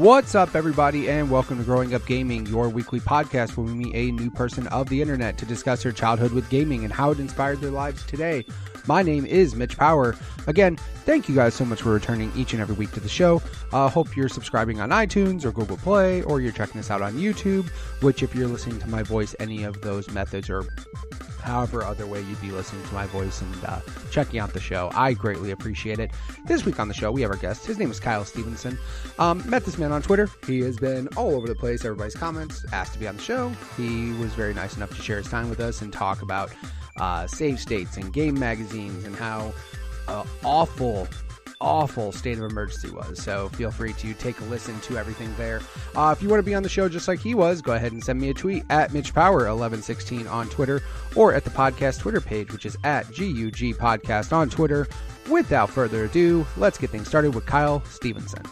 What's up, everybody, and welcome to Growing Up Gaming, your weekly podcast where we meet a new person of the internet to discuss their childhood with gaming and how it inspired their lives today. My name is Mitch Power. Again, thank you guys so much for returning each and every week to the show. Hope you're subscribing on iTunes or Google Play, or you're checking us out on YouTube, which if you're listening to my voice, any of those methods or however other way you'd be listening to my voice and checking out the show, I greatly appreciate it. This week on the show, we have our guest. His name is Stephenson. Met this man on Twitter. He has been all over the place, everybody's comments, asked to be on the show. He was very nice enough to share his time with us and talk about save states and game magazines and how awful state of emergency was. So feel free to take a listen to everything there. If you want to be on the show just like he was, go ahead and send me a tweet at MitchPower1116 on Twitter, or at the podcast Twitter page, which is at GUG Podcast on Twitter. Without further ado, let's get things started with Kyle Stephenson.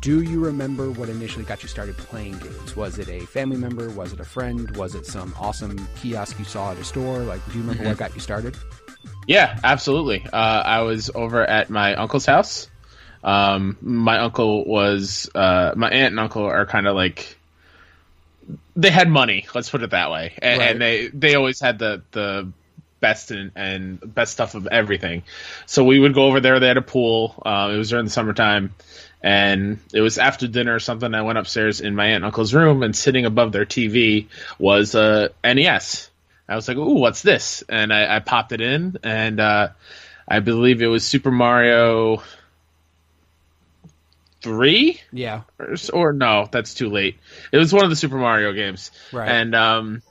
Do you remember what initially got you started playing games? Was it a family member? Was it a friend? Was it some awesome kiosk you saw at a store? Like, do you remember what got you started? Yeah, absolutely. I was over at my uncle's house. My uncle was, my aunt and uncle are kind of like, they had money, let's put it that way. And they always had the best and best stuff of everything. So we would go over there. They had a pool. It was during the summertime. And it was after dinner or something. I went upstairs in my aunt and uncle's room, and sitting above their TV was a NES. I was like, ooh, what's this? And I popped it in, and I believe it was Super Mario 3? Yeah. Or no, that's too late. It was one of the Super Mario games. Right. And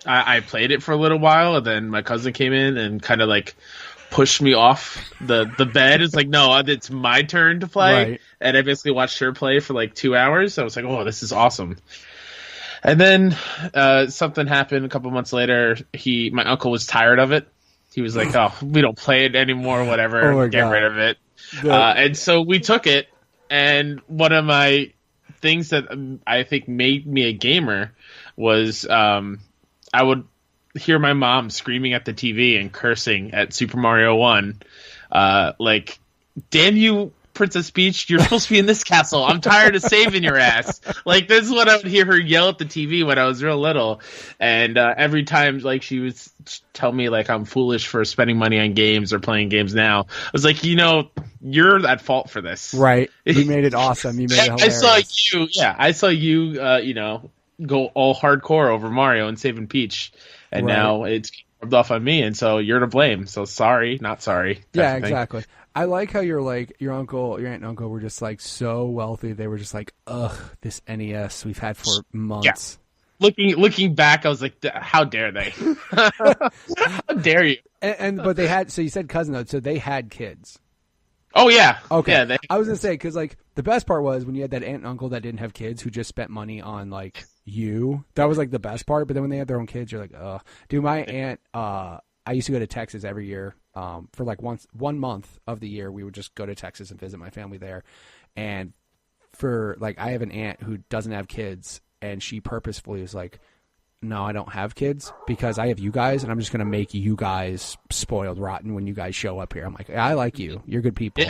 I played it for a little while, and then my cousin came in and kind of like pushed me off the bed. It's like, no, it's my turn to play. Right. And I basically watched her play for like 2 hours. I was like, oh, this is awesome. And then something happened a couple months later. My uncle was tired of it. He was like, oh, we don't play it anymore, whatever. Get rid of it. And so we took it. And one of my things that I think made me a gamer was I would hear my mom screaming at the TV and cursing at Super Mario 1. Like, damn you, Princess Peach, you're supposed to be in this castle. I'm tired of saving your ass. Like, this is what I would hear her yell at the TV when I was real little. And every time, like, she would tell me, like, I'm foolish for spending money on games or playing games now. I was like, you're at fault for this. Right. You made it awesome. You made it hilarious. I saw you, go all hardcore over Mario and saving Peach. And now it's rubbed off on me, and so you're to blame. So sorry, not sorry. Yeah, exactly. I like how you're like, your aunt and uncle were just like so wealthy. They were just like, ugh, this NES we've had for months. Yeah. Looking back, I was like, how dare they? How dare you? But they had, so you said cousin though, so they had kids. Oh, yeah. Okay. Yeah, I was going to say, because, like, the best part was when you had that aunt and uncle that didn't have kids who just spent money on, like, you. That was, like, the best part. But then when they had their own kids, you're like, ugh. Dude, my aunt, I used to go to Texas every year. For, like, 1 month of the year, we would just go to Texas and visit my family there. And I have an aunt who doesn't have kids, and she purposefully was like, no, I don't have kids because I have you guys, and I'm just going to make you guys spoiled rotten when you guys show up here. I'm like, I like you. You're good people.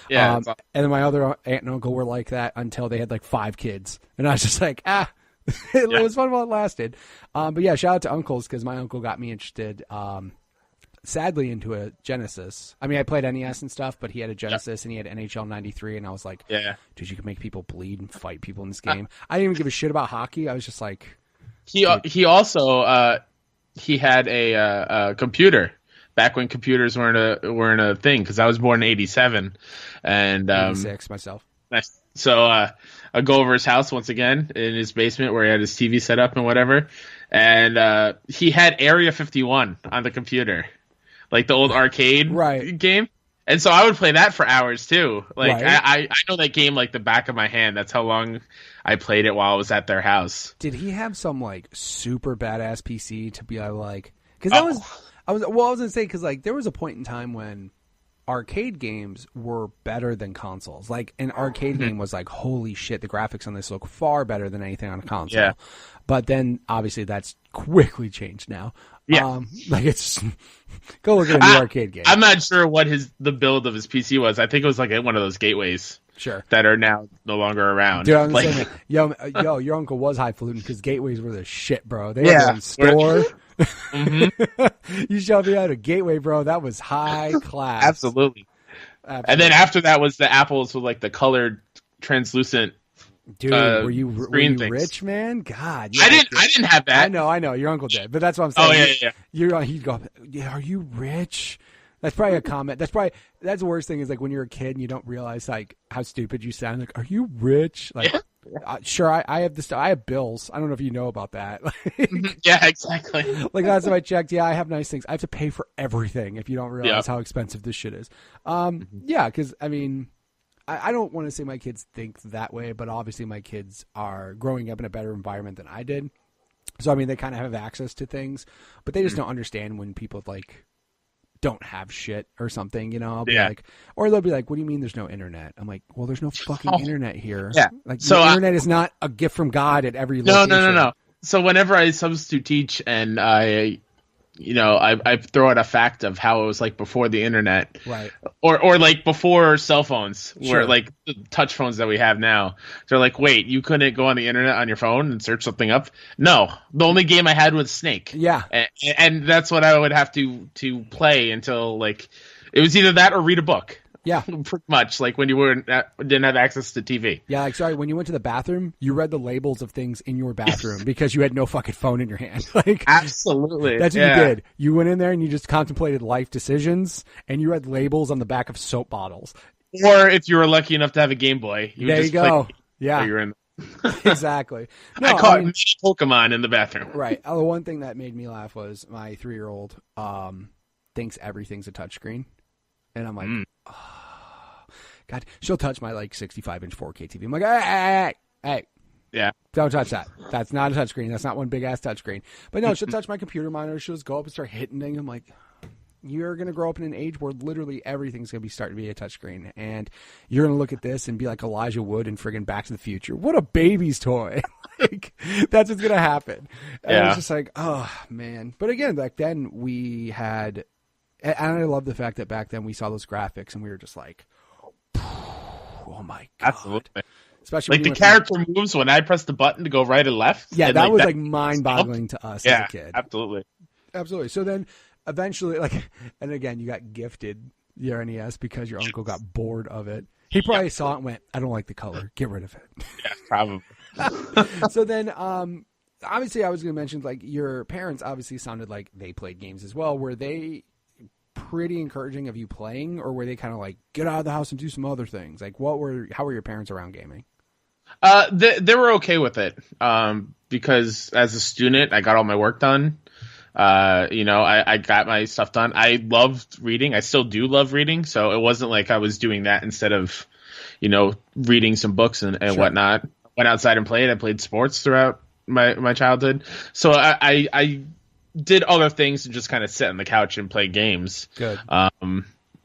Yeah. And then my other aunt and uncle were like that until they had like 5 kids. And I was just like, it was fun while it lasted. But yeah, shout out to uncles because my uncle got me interested, sadly, into a Genesis. I mean, I played NES and stuff, but he had a Genesis and he had NHL 93. And I was like, dude, you can make people bleed and fight people in this game. I didn't even give a shit about hockey. I was just like... He also he had a computer back when computers weren't a thing, because I was born in 87 and 86 myself. So I go over his house once again in his basement where he had his TV set up and whatever, and he had Area 51 on the computer, like the old arcade game. And so I would play that for hours too. Like I know that game like the back of my hand. That's how long I played it while I was at their house. Did he have some like super badass PC to be like? Because I was gonna say, because like there was a point in time when arcade games were better than consoles. Like an arcade game was like, holy shit, the graphics on this look far better than anything on a console. Yeah. But then obviously that's quickly changed now. Yeah. Like it's go look at a new arcade game. I'm not sure what the build of his PC was. I think it was like one of those gateways. Sure. That are now no longer around. Dude, I'm saying, yo, your uncle was highfalutin because gateways were the shit, bro. They were in store. You showed me out a gateway, bro. That was high class. Absolutely. And then after that was the apples with like the colored translucent. Dude, were you rich, man? God, I didn't have that. I know. Your uncle did, but that's what I'm saying. Oh yeah. He'd go, yeah. Are you rich? That's probably a comment. That's the worst thing is like when you're a kid and you don't realize like how stupid you sound. Like, are you rich? Like, sure. I have this. I have bills. I don't know if you know about that. Yeah, exactly. Like last time I checked, yeah, I have nice things. I have to pay for everything if you don't realize how expensive this shit is. Yeah, because I mean. I don't want to say my kids think that way, but obviously my kids are growing up in a better environment than I did. So, I mean, they kind of have access to things, but they just don't understand when people, like, don't have shit or something, you know? I'll be like, or they'll be like, what do you mean there's no internet? I'm like, well, there's no fucking internet here. Yeah. Like, so the internet is not a gift from God at every location. No. So whenever I substitute teach and I throw out a fact of how it was like before the internet, right? Or like before cell phones, where like the touch phones that we have now. They're like, wait, you couldn't go on the internet on your phone and search something up? No, the only game I had was Snake. Yeah, and that's what I would have to play until like it was either that or read a book. Yeah, pretty much like when you didn't have access to TV. Yeah, like sorry, when you went to the bathroom, you read the labels of things in your bathroom because you had no fucking phone in your hand. Like absolutely, that's what you did. You went in there and you just contemplated life decisions, and you read labels on the back of soap bottles. Or if you were lucky enough to have a Game Boy, there you go. Yeah, you're in. Exactly. No, I caught Pokemon in the bathroom. Right. The one thing that made me laugh was my 3-year-old thinks everything's a touchscreen, and I'm like. God, she'll touch my like 65-inch 4K TV. I'm like, hey, yeah, don't touch that. That's not a touchscreen. That's not one big ass touchscreen. But no, she'll touch my computer monitor. She'll just go up and start hitting things. I'm like, you're gonna grow up in an age where literally everything's gonna be starting to be a touchscreen, and you're gonna look at this and be like Elijah Wood in friggin' Back to the Future. What a baby's toy! Like that's what's gonna happen. And I was just like, oh man. But again, back then we had, and I love the fact that back then we saw those graphics and we were just like. Oh my God. Absolutely. Especially like the character moves when I press the button to go right and left. Yeah, that was like mind-boggling to us as a kid. Absolutely. So then eventually, like, and again, you got gifted your NES because your uncle got bored of it. He probably saw it and went, I don't like the color. Get rid of it. Yeah, probably. So then, obviously I was going to mention, like, your parents obviously sounded like they played games as well. Were they pretty encouraging of you playing, or were they kind of like get out of the house and do some other things? Like how were your parents around gaming? They were okay with it because as a student I got all my work done. I got my stuff done. I loved reading. I still do love reading, so it wasn't like I was doing that instead of reading some books and whatnot. Went outside and played. I played sports throughout my childhood, so I did other things and just kind of sit on the couch and play games. Good.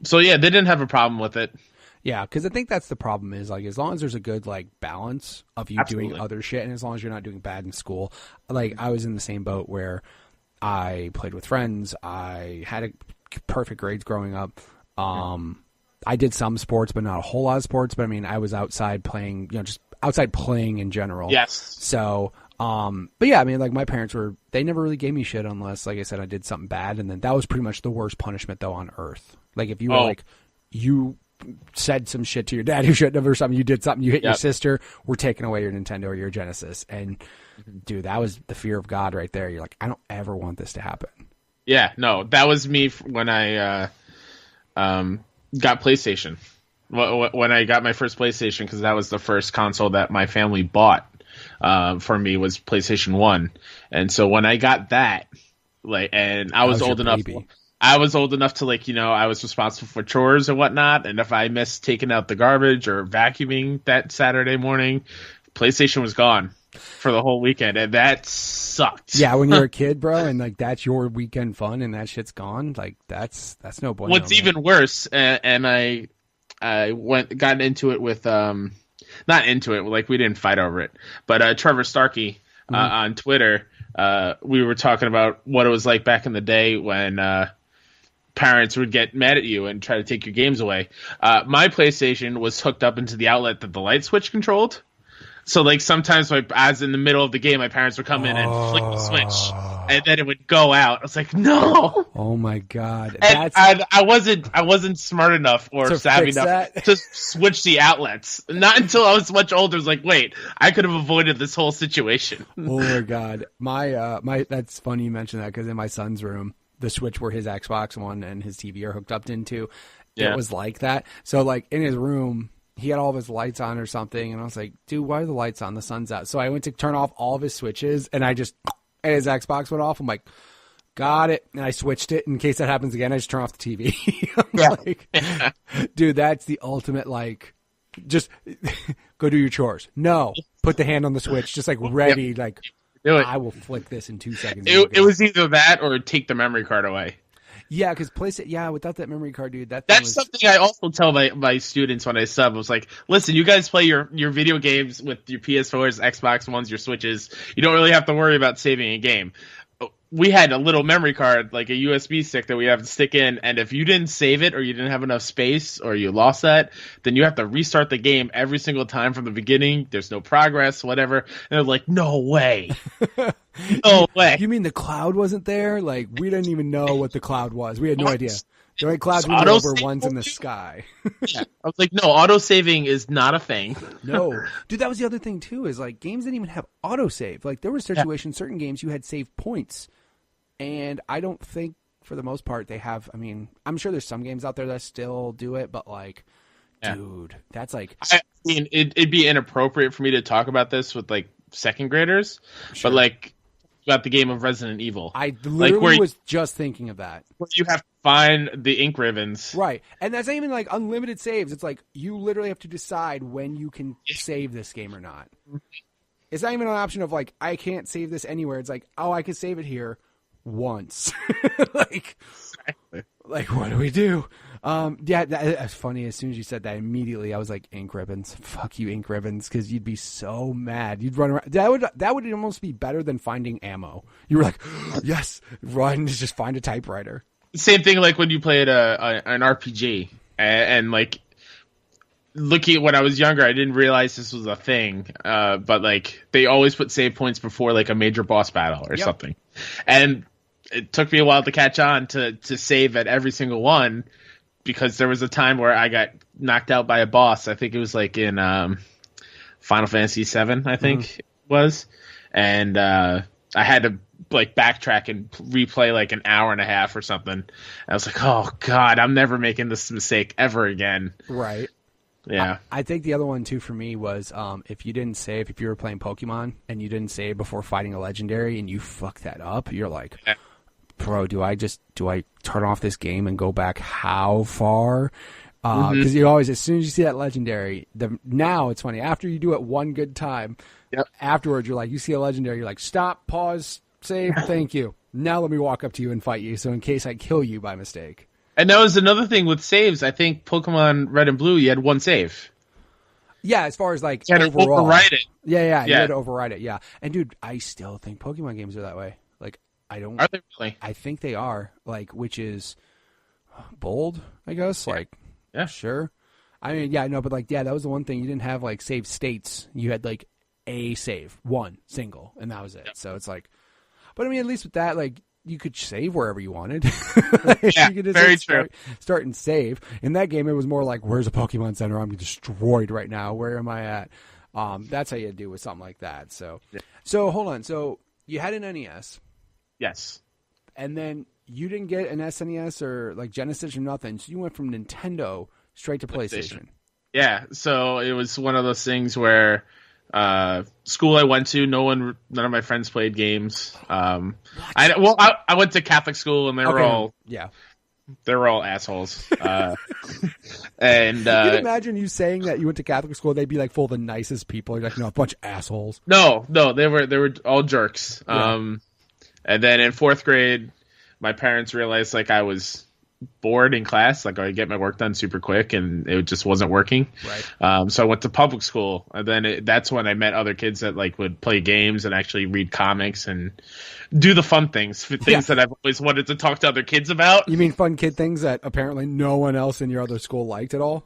So yeah, they didn't have a problem with it. Yeah, because I think that's the problem is like as long as there's a good like balance of you doing other shit, and as long as you're not doing bad in school. Like I was in the same boat where I played with friends. I had perfect grades growing up. I did some sports, but not a whole lot of sports. But I mean, I was outside playing, just outside playing in general. Yes. So. But yeah, I mean, like my parents they never really gave me shit unless, like I said, I did something bad. And then that was pretty much the worst punishment though on earth. Like if you were you said some shit to your dad who shouldn't have or something, you did something, you hit your sister, we're taking away your Nintendo or your Genesis. And dude, that was the fear of God right there. You're like, I don't ever want this to happen. Yeah, no, that was me when I, got PlayStation. When I got my first PlayStation, because that was the first console that my family bought. For me was PlayStation 1. And so when I got that, and I was old enough to I was responsible for chores and whatnot. And if I missed taking out the garbage or vacuuming that Saturday morning, PlayStation was gone for the whole weekend. And that sucked. Yeah. When you're a kid, bro, and like, that's your weekend fun and that shit's gone. Like that's no bueno. What's even worse. And I got into it with, not into it, like we didn't fight over it, but Trevor Starkey on Twitter, we were talking about what it was like back in the day when parents would get mad at you and try to take your games away. My PlayStation was hooked up into the outlet that the light switch controlled. So, like, sometimes as in the middle of the game, my parents would come in and flick the switch, and then it would go out. I was like, no! Oh, my God. And I wasn't smart enough or savvy enough to switch the outlets. Not until I was much older. I was like, wait, I could have avoided this whole situation. Oh, my God. My that's funny you mentioned that, because in my son's room, the switch where his Xbox One and his TV are hooked up into, it was like that. So, like, in his room, he had all of his lights on or something, and I was like, dude, why are the lights on? The sun's out. So I went to turn off all of his switches, and and his Xbox went off. I'm like, got it. And I switched it. In case that happens again, I just turn off the TV. Like, dude, that's the ultimate, like, just go do your chores. No, put the hand on the switch, just like ready, like, I will flick this in 2 seconds. It was either that or take the memory card away. Yeah, because without that memory card, dude, that's something I also tell my students when I sub. I was like, listen, you guys play your video games with your PS4s, Xbox Ones, your Switches. You don't really have to worry about saving a game. We had a little memory card, like a USB stick that we have to stick in, and if you didn't save it or you didn't have enough space or you lost that, then you have to restart the game every single time from the beginning. There's no progress, whatever. And they're like, no way. No way. You mean the cloud wasn't there? Like, we didn't even know what the cloud was. We had no idea. The only clouds we knew were ones in the sky. Yeah. I was like, no, autosaving is not a thing. No. Dude, that was the other thing, too, is, like, games didn't even have autosave. Like, there were situations, certain games, you had save points. And I don't think, for the most part, they have. I mean, I'm sure there's some games out there that still do it, but, like, dude, that's like. I mean, it'd be inappropriate for me to talk about this with, like, second graders, but, like, about the game of Resident Evil. I literally was just thinking of that. Where you have to find the ink ribbons. Right. And that's not even, like, unlimited saves. It's like, you literally have to decide when you can save this game or not. It's not even an option of, like, I can't save this anywhere. It's like, oh, I can save it here. Once. like what do we do? Yeah, that's funny. As soon as you said that, immediately I was like, ink ribbons. Fuck you, ink ribbons, because you'd be so mad. You'd run around. That would almost be better than finding ammo. You were like, yes, run, just find a typewriter. Same thing like when you played an RPG and like looking at when I was younger, I didn't realize this was a thing. But like they always put save points before like a major boss battle or something. And it took me a while to catch on to save at every single one because there was a time where I got knocked out by a boss. I think it was like in Final Fantasy VII, I think it was. And I had to like backtrack and replay like an hour and a half or something. I was like, oh God, I'm never making this mistake ever again. Right. Yeah. I think the other one too for me was if you didn't save, if you were playing Pokemon and you didn't save before fighting a legendary and you fuck that up, you're like, bro, do I turn off this game and go back how far? Because you always, as soon as you see that legendary, now it's funny, after you do it one good time, afterwards you're like, you see a legendary, you're like, stop, pause, save, thank you. Now let me walk up to you and fight you, so in case I kill you by mistake. And that was another thing with saves. I think Pokemon Red and Blue, you had one save. Yeah, as far as like you had overall. to override it. Yeah, you had to override it, yeah. And dude, I still think Pokemon games are that way. Like, I don't... Are they really? I think they are, like, which is bold, I guess. Yeah. Like, yeah, sure. I mean, yeah, no, but like, yeah, that was the one thing. You didn't have like save states. You had like a save, one single, and that was it. Yep. So it's like, but I mean, at least with that, like, you could save wherever you wanted. Yeah, you could just very true. True. Start and save. In that game, it was more like, where's a Pokemon Center? I'm destroyed right now. Where am I at? That's how you do with something like that. So, So hold on. So you had an NES. Yes. And then you didn't get an SNES or like Genesis or nothing. So you went from Nintendo straight to PlayStation. Yeah. So it was one of those things where school I went to, none of my friends played games. I went to Catholic school and they were all assholes. And you can imagine you saying that you went to Catholic school, they'd be like full of the nicest people. You're like, no, a bunch of assholes. No, they were all jerks. Yeah. And then in fourth grade, my parents realized like I was bored in class. Like, I get my work done super quick, and it just wasn't working. Right. So I went to public school, and then that's when I met other kids that like would play games and actually read comics and do the fun things that I've always wanted to talk to other kids about. You mean fun kid things that apparently no one else in your other school liked at all?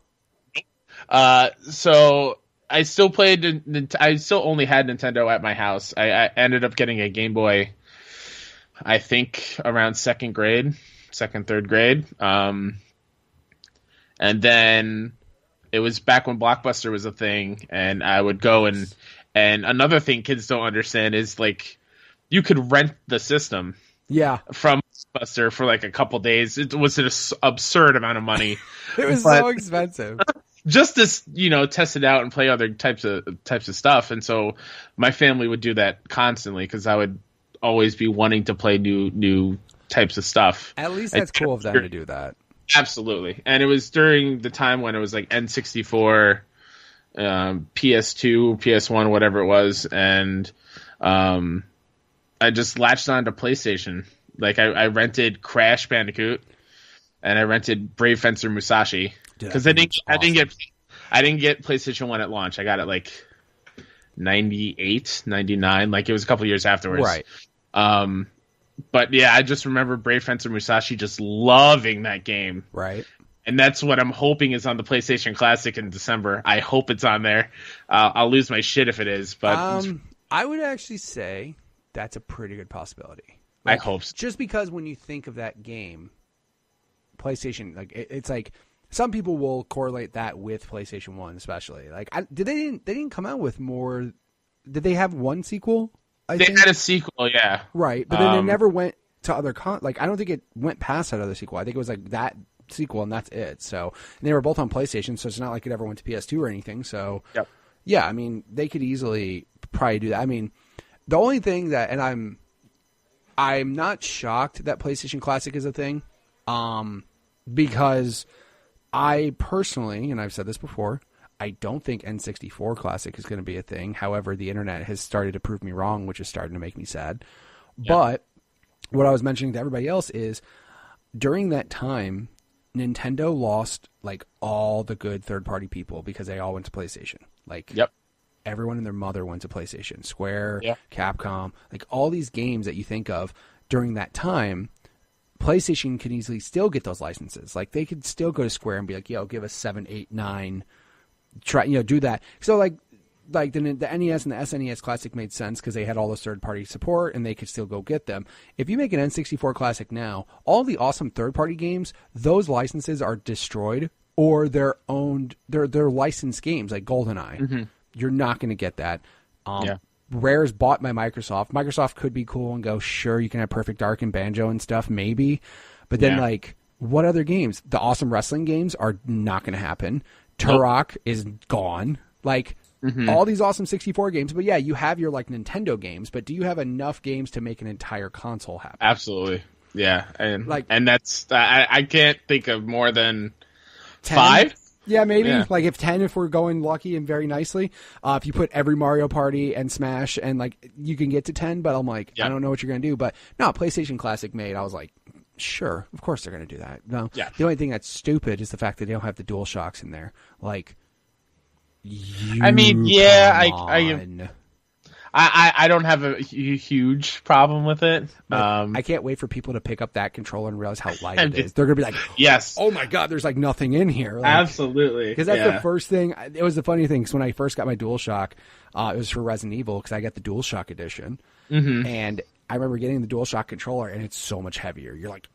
So I still played. I still only had Nintendo at my house. I ended up getting a Game Boy, I think around second, third grade. And then it was back when Blockbuster was a thing, and I would go and another thing kids don't understand is like you could rent the system. Yeah. From Blockbuster for like a couple days. It was an absurd amount of money. It was so expensive. Just to, test it out and play other types of stuff. And so my family would do that constantly because I would always be wanting to play new types of stuff. At least that's cool of them to do that. Absolutely. And it was during the time when it was like N64, PS2, PS1, whatever it was. And I just latched on to PlayStation. Like I rented Crash Bandicoot and I rented Brave Fencer Musashi. Because I didn't get PlayStation 1 at launch. I got it like 98, 99. Like it was a couple years afterwards. Right. But yeah, I just remember Brave Fencer Musashi just loving that game. Right. And that's what I'm hoping is on the PlayStation Classic in December. I hope it's on there. I'll lose my shit if it is. But I would actually say that's a pretty good possibility. Like, I hope so. Just because when you think of that game, PlayStation, like it's like some people will correlate that with PlayStation 1, especially. Like, they didn't come out with more. Did they have one sequel? They had a sequel, yeah. Right, but then it never went to other like I don't think it went past that other sequel. I think it was like that sequel and that's it. So and they were both on PlayStation, so it's not like it ever went to PS2 or anything. So yep. Yeah, I mean they could easily probably do that. I mean, the only thing that, and I'm not shocked that PlayStation Classic is a thing, because I personally, and I've said this before, I don't think N64 Classic is going to be a thing. However, the internet has started to prove me wrong, which is starting to make me sad. Yeah. But what I was mentioning to everybody else is during that time, Nintendo lost like all the good third-party people because they all went to PlayStation. Like, yep. Everyone and their mother went to PlayStation. Square, yeah. Capcom, like all these games that you think of during that time, PlayStation could easily still get those licenses. Like they could still go to Square and be like, yo, give us 7, 8, 9, try, do that. So like the NES and the SNES Classic made sense because they had all this third-party support and they could still go get them. If you make an N64 Classic now, all the awesome third-party games, those licenses are destroyed or they're owned, they're licensed games like GoldenEye. Mm-hmm. You're not going to get that. Yeah. Rare is bought by Microsoft. Microsoft could be cool and go, sure, you can have Perfect Dark and Banjo and stuff, maybe. But then, like, what other games? The awesome wrestling games are not going to happen. Turok is gone. Like, all these awesome 64 games. But, yeah, you have your, like, Nintendo games. But do you have enough games to make an entire console happen? Absolutely. Yeah. And that's I can't think of more than 10? 5. Yeah, maybe. Yeah. Like if 10, if we're going lucky and very nicely. If you put every Mario Party and Smash and like you can get to 10, but I'm like, I don't know what you're going to do. But no, PlayStation Classic made, I was like, sure, of course they're going to do that. No, the only thing that's stupid is the fact that they don't have the DualShocks in there. Like, I don't have a huge problem with it. I can't wait for people to pick up that controller and realize how light it is. They're going to be like, yes. Oh my God, there's like nothing in here. Like, absolutely. Because that's the first thing. It was the funny thing because when I first got my DualShock, it was for Resident Evil because I got the DualShock edition. Mm-hmm. And I remember getting the DualShock controller and it's so much heavier. You're like,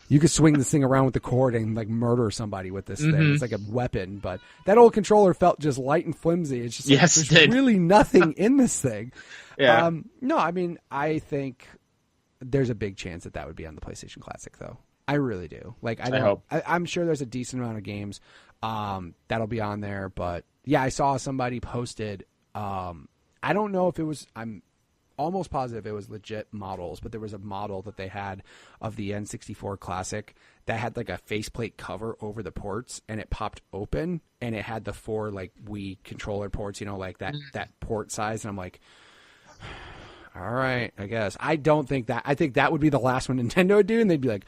you could swing this thing around with the cord and like murder somebody with this thing. It's like a weapon, but that old controller felt just light and flimsy. It's just like, there's really nothing in this thing. No, I mean, I think there's a big chance that would be on the PlayStation Classic, though. I really do. Like, I hope. I'm sure there's a decent amount of games that'll be on there, but yeah, I saw somebody posted. I don't know if it was. I'm almost positive it was legit models, but there was a model that they had of the N64 Classic that had like a faceplate cover over the ports and it popped open and it had the 4 like Wii controller ports, like that port size. And I'm like, all right, I guess. I don't think that. I think that would be the last one Nintendo would do, and they'd be like,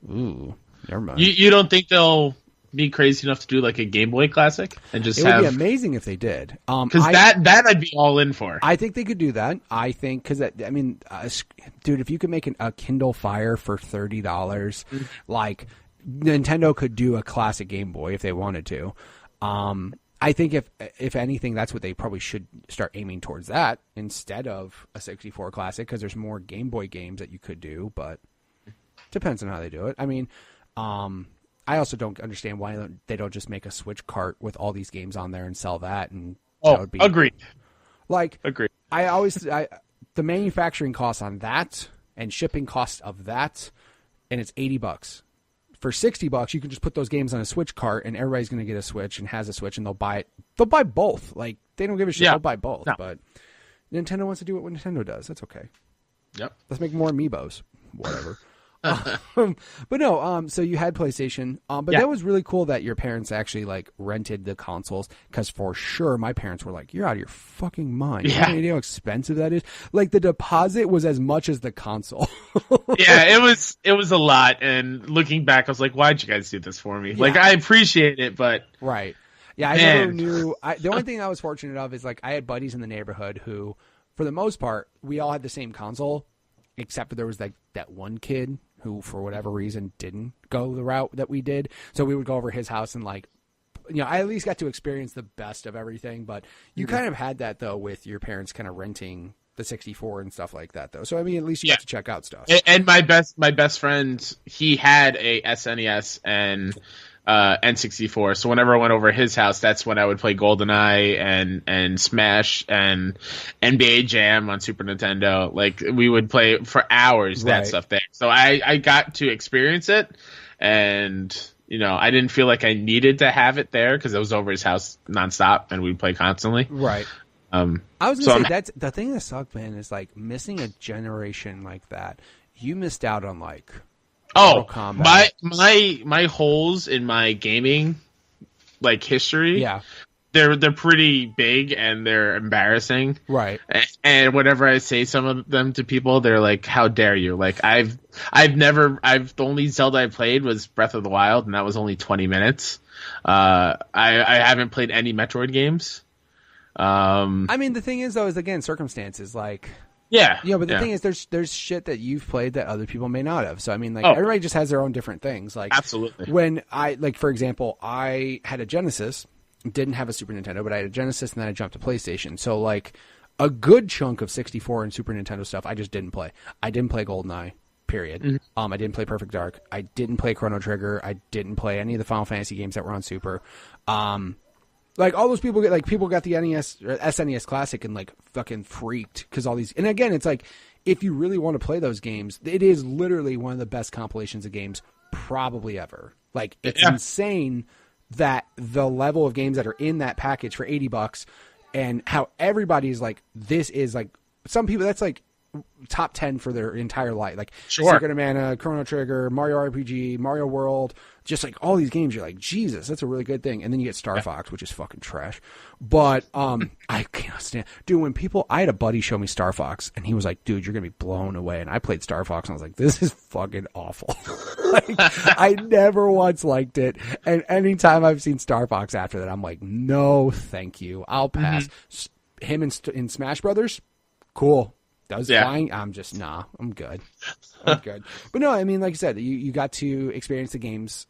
ooh, never mind. You don't think they'll be crazy enough to do like a Game Boy Classic and just it would be amazing if they did. Because that I'd be all in for. I think they could do that. I think because dude, if you could make a Kindle Fire for $30, like Nintendo could do a classic Game Boy if they wanted to. I think if anything, that's what they probably should start aiming towards, that instead of a 64 Classic, because there's more Game Boy games that you could do, but depends on how they do it. I mean, I also don't understand why they don't just make a Switch cart with all these games on there and sell that. And that would be agreed. Agreed. The manufacturing costs on that and shipping costs of that, and it's $80. For $60, you can just put those games on a Switch cart, and everybody's going to get a Switch and has a Switch, and they'll buy it. They'll buy both. Like, they don't give a shit. They'll buy both. No. But Nintendo wants to do what Nintendo does. That's okay. Yep. Let's make more Amiibos. Whatever. But no, so you had PlayStation, but that was really cool that your parents actually like rented the consoles, because for sure my parents were like, you're out of your fucking mind. You have any idea how expensive that is? Like, the deposit was as much as the console. Yeah, it was a lot, and looking back I was like, why'd you guys do this for me? Like, I appreciate it, but right. Yeah, I never knew. The only thing I was fortunate of is like I had buddies in the neighborhood who, for the most part, we all had the same console, except for there was like that one kid who, for whatever reason, didn't go the route that we did. So we would go over his house and, like, I at least got to experience the best of everything. But you kind of had that, though, with your parents kind of renting the 64 and stuff like that, though. So, I mean, at least you got to check out stuff. And my best friend, he had a SNES and N64. So whenever I went over his house, that's when I would play GoldenEye and Smash and NBA Jam on Super Nintendo. Like, we would play for hours, that stuff there. So I got to experience it, and I didn't feel like I needed to have it there because it was over his house nonstop and we'd play constantly. Right. I was gonna say, that's the thing that sucked, man, is like missing a generation like that. You missed out on like my holes in my gaming like history. Yeah, they're pretty big and they're embarrassing. Right. And whenever I say some of them to people, they're like, "How dare you?" Like, the only Zelda I played was Breath of the Wild, and that was only 20 minutes. I haven't played any Metroid games. I mean, the thing is, though, is again circumstances. Like, but the thing is, there's shit that you've played that other people may not have. So I mean, like, everybody just has their own different things. Like, absolutely. When for example, I had a Genesis, didn't have a Super Nintendo, but I had a Genesis, and then I jumped to PlayStation. So like, a good chunk of 64 and Super Nintendo stuff I just didn't play. I didn't play GoldenEye. Period. Mm-hmm. I didn't play Perfect Dark. I didn't play Chrono Trigger. I didn't play any of the Final Fantasy games that were on Super. Like, all those people got the NES or SNES Classic and like fucking freaked because all these. And again, it's like, if you really want to play those games, it is literally one of the best compilations of games probably ever. Like, it's insane that the level of games that are in that package for $80 and how everybody's like, this is like, some people that's like top 10 for their entire life. Like, Secret of Mana, Chrono Trigger, Mario RPG, Mario World, just like all these games. You're like, Jesus, that's a really good thing. And then you get Star Fox, which is fucking trash. But I can't stand, dude, I had a buddy show me Star Fox, and he was like, dude, you're gonna be blown away. And I played Star Fox, and I was like, this is fucking awful. Like, I never once liked it. And anytime I've seen Star Fox after that, I'm like, no, thank you, I'll pass. Him in Smash Brothers, cool. That was flying. I'm just, I'm good. I'm good. But no, I mean, like I said, you got to experience the games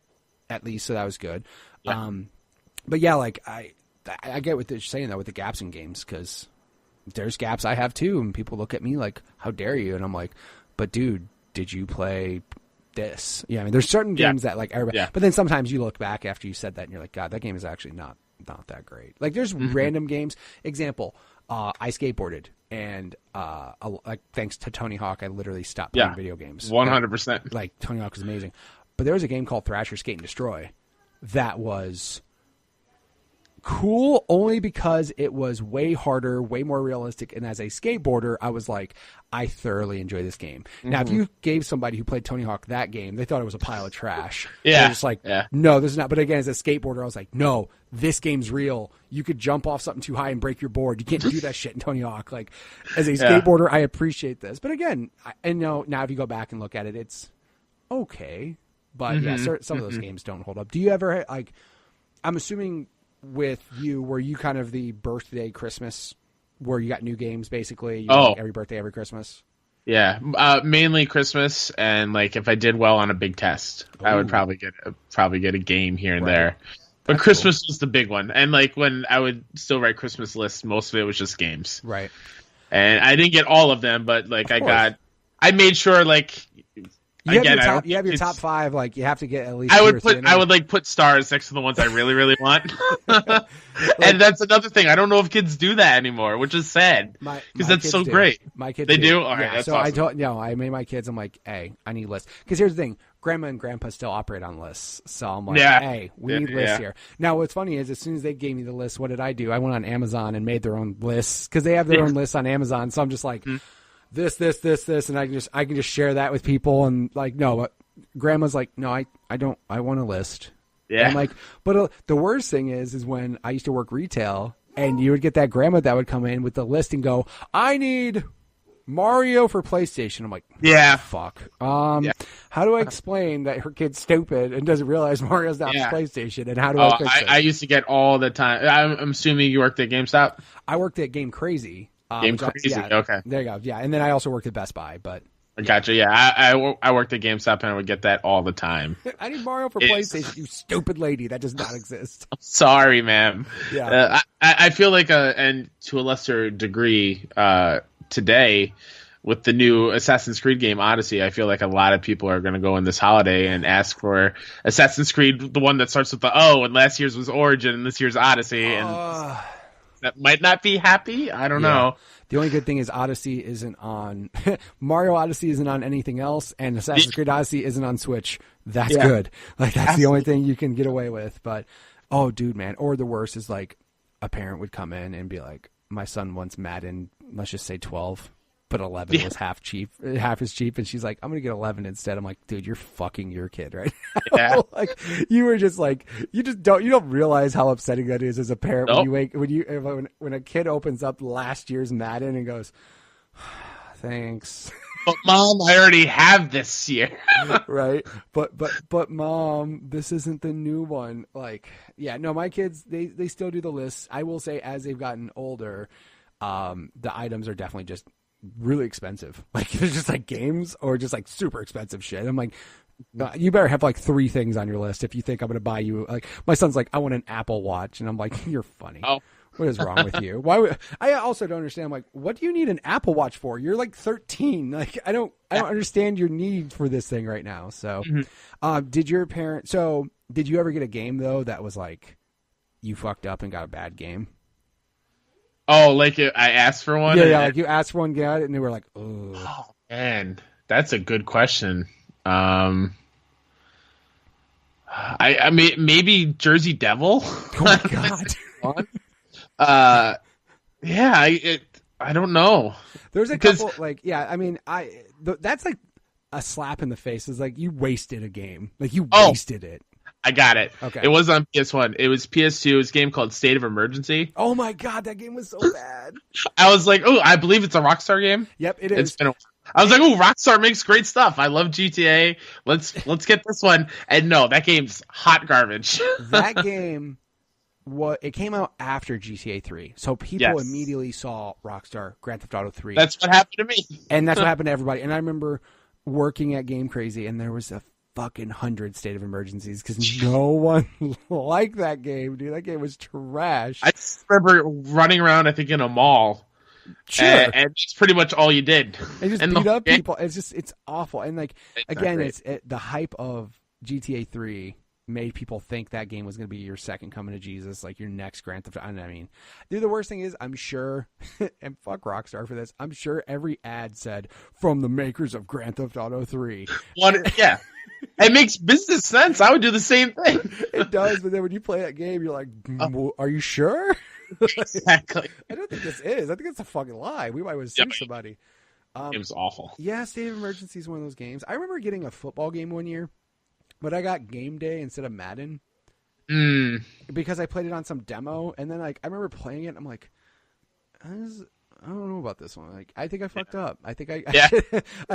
at least, so that was good. Yeah. But yeah, like I get what they're saying though with the gaps in games, because there's gaps I have too, and people look at me like, how dare you? And I'm like, but dude, did you play this? Yeah, I mean, there's certain games that like everybody, but then sometimes you look back after you said that and you're like, God, that game is actually not that great. Like, there's random games. Example, I skateboarded, and like, thanks to Tony Hawk, I literally stopped playing video games. 100%. Like, Tony Hawk was amazing. But there was a game called Thrasher Skate and Destroy that was cool only because it was way harder, way more realistic. And as a skateboarder, I was like, I thoroughly enjoy this game. Now, if you gave somebody who played Tony Hawk that game, they thought it was a pile of trash. Yeah. They're just like, no, this is not. But again, as a skateboarder, I was like, no, this game's real. You could jump off something too high and break your board. You can't do that shit in Tony Hawk. Like, as a skateboarder, I appreciate this. But again, now if you go back and look at it, it's okay. But some of those games don't hold up. Do you ever, like, I'm assuming with you, were you kind of the birthday Christmas where you got new games basically? Every birthday, every Christmas? Yeah, mainly Christmas, and like if I did well on a big test, I would probably get a game here and there. But that's Christmas was the big one, and like when I would still write Christmas lists, most of it was just games. Right. And I didn't get all of them, but like I made sure like. You have your top 5. Like you have to get at least. I would put stars next to the ones I really, really want. And that's another thing. I don't know if kids do that anymore, which is sad because that's so great. My kids, they do. All right, that's awesome. I made my kids. I'm like, hey, I need lists because here's the thing: Grandma and Grandpa still operate on lists. So I'm like, hey, we need lists here. Now, what's funny is as soon as they gave me the list, what did I do? I went on Amazon and made their own lists because they have their own lists on Amazon. So I'm just like. This, and I can just share that with people and like no, but Grandma's like no, I want a list. Yeah. I'm like, but the worst thing is when I used to work retail and you would get that grandma that would come in with the list and go, I need Mario for PlayStation. I'm like, fuck. How do I explain that her kid's stupid and doesn't realize Mario's not for PlayStation? And how do I fix it? I used to get all the time. I'm assuming you worked at GameStop. I worked at Game Crazy. Crazy. Okay. There you go. Yeah, and then I also worked at Best Buy, but I gotcha. Yeah, I worked at GameStop and I would get that all the time. I need Mario for PlayStation. You stupid lady. That does not exist. Sorry, ma'am. Yeah. I feel like and to a lesser degree, today with the new Assassin's Creed game Odyssey, I feel like a lot of people are going to go in this holiday and ask for Assassin's Creed, the one that starts with the O, and last year's was Origin, and this year's Odyssey, and. That might not be happy. I don't know. The only good thing is Odyssey isn't on Mario Odyssey isn't on anything else, and Assassin's Creed Odyssey isn't on Switch. That's good. Like that's the only thing you can get away with. But dude, man. Or the worst is like a parent would come in and be like, "My son wants Madden. Let's just say 12." But 11 was half as cheap, and she's like, "I'm gonna get 11 instead." I'm like, "Dude, you're fucking your kid right now." Yeah. Like you were just like, you don't realize how upsetting that is as a parent when a kid opens up last year's Madden and goes, "Thanks." But mom, I already have this year. Right. But mom, this isn't the new one. Like, yeah, no, my kids they still do the lists. I will say as they've gotten older, the items are definitely just really expensive. Like there's just like games or just like super expensive shit. I'm like, you better have like 3 things on your list if you think I'm going to buy you. Like my son's like, I want an Apple Watch, and I'm like, you're funny. Oh. What is wrong with you? I also don't understand. I'm like, what do you need an Apple Watch for? You're like 13. Like I don't understand your need for this thing right now. So, did you ever get a game though that was like you fucked up and got a bad game? Oh, like I asked for one? Yeah, like you asked for one, got it, and they were like, ugh. Oh, man. That's a good question. I mean, maybe Jersey Devil? Oh, my God. I don't know. There's a couple, like, I mean, that's like a slap in the face. It's like, you wasted a game. Like, you wasted it. I got it. Okay. It was on PS1. It was PS2. It was a game called State of Emergency. Oh my God, that game was so bad. I was like, I believe it's a Rockstar game. Yep, it is. I was like, Rockstar makes great stuff. I love GTA. Let's get this one. And no, that game's hot garbage. That game, it came out after GTA 3. So people immediately saw Rockstar, Grand Theft Auto 3. That's what happened to me. And that's what happened to everybody. And I remember working at Game Crazy, and there was a fucking 100 State of Emergencies because no one liked that game, dude. That game was trash. I just remember running around, I think, in a mall. Sure. And it's pretty much all you did. And just beat up people. It's awful. And like, again, the hype of GTA 3 made people think that game was going to be your second coming to Jesus, like your next Grand Theft Auto. I mean, dude, the worst thing is, I'm sure, and fuck Rockstar for this, I'm sure every ad said, from the makers of Grand Theft Auto 3. Yeah. It makes business sense. I would do the same thing. It does, but then when you play that game, you're like, are you sure? Exactly. I don't think this is. I think it's a fucking lie. We might want to sue somebody. It was awful. Yeah, State of Emergency is one of those games. I remember getting a football game one year, but I got Game Day instead of Madden. Because I played it on some demo, and then like I remember playing it, and I'm like, I don't know about this one. Like, I think I fucked up. I think I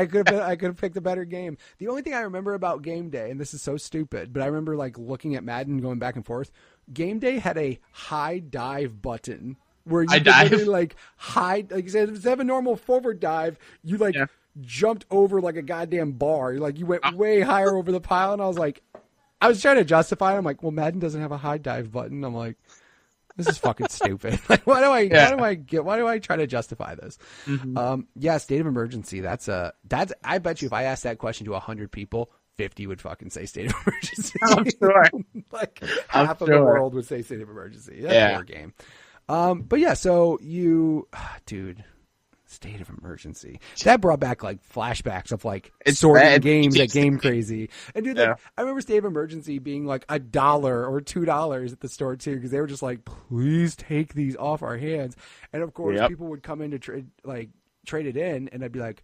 could have picked a better game. The only thing I remember about Game Day, and this is so stupid, but I remember like looking at Madden going back and forth. Game Day had a high dive button where you could literally like hide. Like instead of a normal forward dive, you like jumped over like a goddamn bar. You went way higher over the pile, and I was like. I was trying to justify it. I'm like, well, Madden doesn't have a high dive button. I'm like, this is fucking stupid. Like, why do I try to justify this? Mm-hmm. State of emergency. That's I bet you if I asked that question to 100 people, 50 would fucking say state of emergency. I'm sure. Like half of the world would say state of emergency. That's your game. But yeah, so dude. State of emergency. That brought back like flashbacks of like sorting games at Game Crazy. And dude, I remember State of Emergency being like $1 or $2 at the store too, because they were just like, please take these off our hands. And of course, people would come in to trade it in, and I'd be like,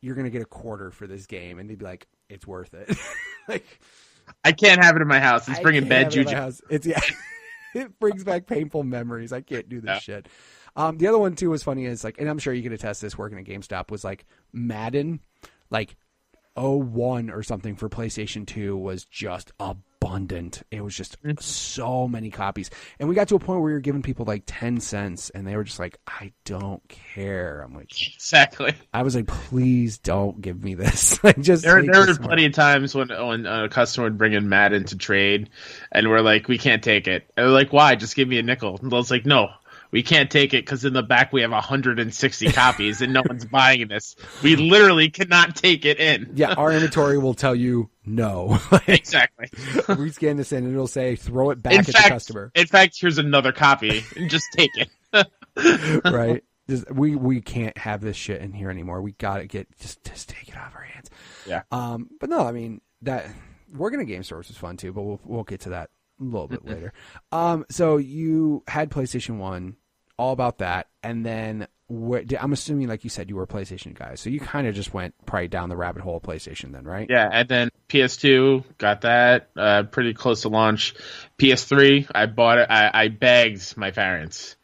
you're gonna get a quarter for this game, and they'd be like, it's worth it. Like, I can't have it in my house. It's bringing bad juju. It brings back painful memories. I can't do this shit. The other one too was funny is like, and I'm sure you can attest this working at GameStop, was like Madden, like 01 or something for PlayStation 2 was just abundant. It was just so many copies. And we got to a point where we were giving people like 10 cents and they were just like, I don't care. I'm like, exactly. I was like, please don't give me this. Like, just there were plenty of times when a customer would bring in Madden to trade and we're like, we can't take it. And they're like, why? Just give me a nickel. And I was like, no. We can't take it because in the back we have 160 copies and no one's buying this. We literally cannot take it in. Yeah, our inventory will tell you no. Exactly. We scan this in and it'll say throw it back at the customer. In fact, here's another copy and just take it. Right. We can't have this shit in here anymore. We gotta just take it out of our hands. Yeah. But no, I mean that working at game stores was fun too. But we'll get to that a little bit later. So you had PlayStation 1. All about that, and then I'm assuming, like you said, you were a PlayStation guy, so you kind of just went probably down the rabbit hole of PlayStation then, right? Yeah, and then PS2, got that pretty close to launch. PS3, I bought it. I begged my parents.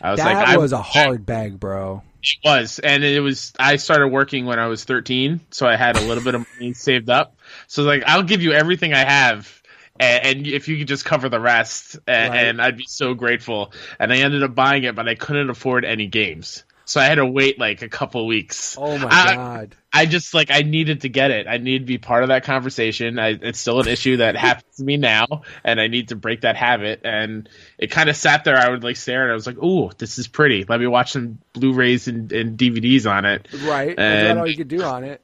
I was that was a hard bag, bro. It was, and it was. I started working when I was 13, so I had a little bit of money saved up. So like, I'll give you everything I have. And if you could just cover the rest, and I'd be so grateful. And I ended up buying it, but I couldn't afford any games. So I had to wait like a couple weeks. Oh my God. I just I needed to get it. I need to be part of that conversation. It's still an issue that happens to me now, and I need to break that habit. And it kind of sat there. I would stare at it. I was like, ooh, this is pretty. Let me watch some Blu-rays and DVDs on it. Right. And that's all you could do on it.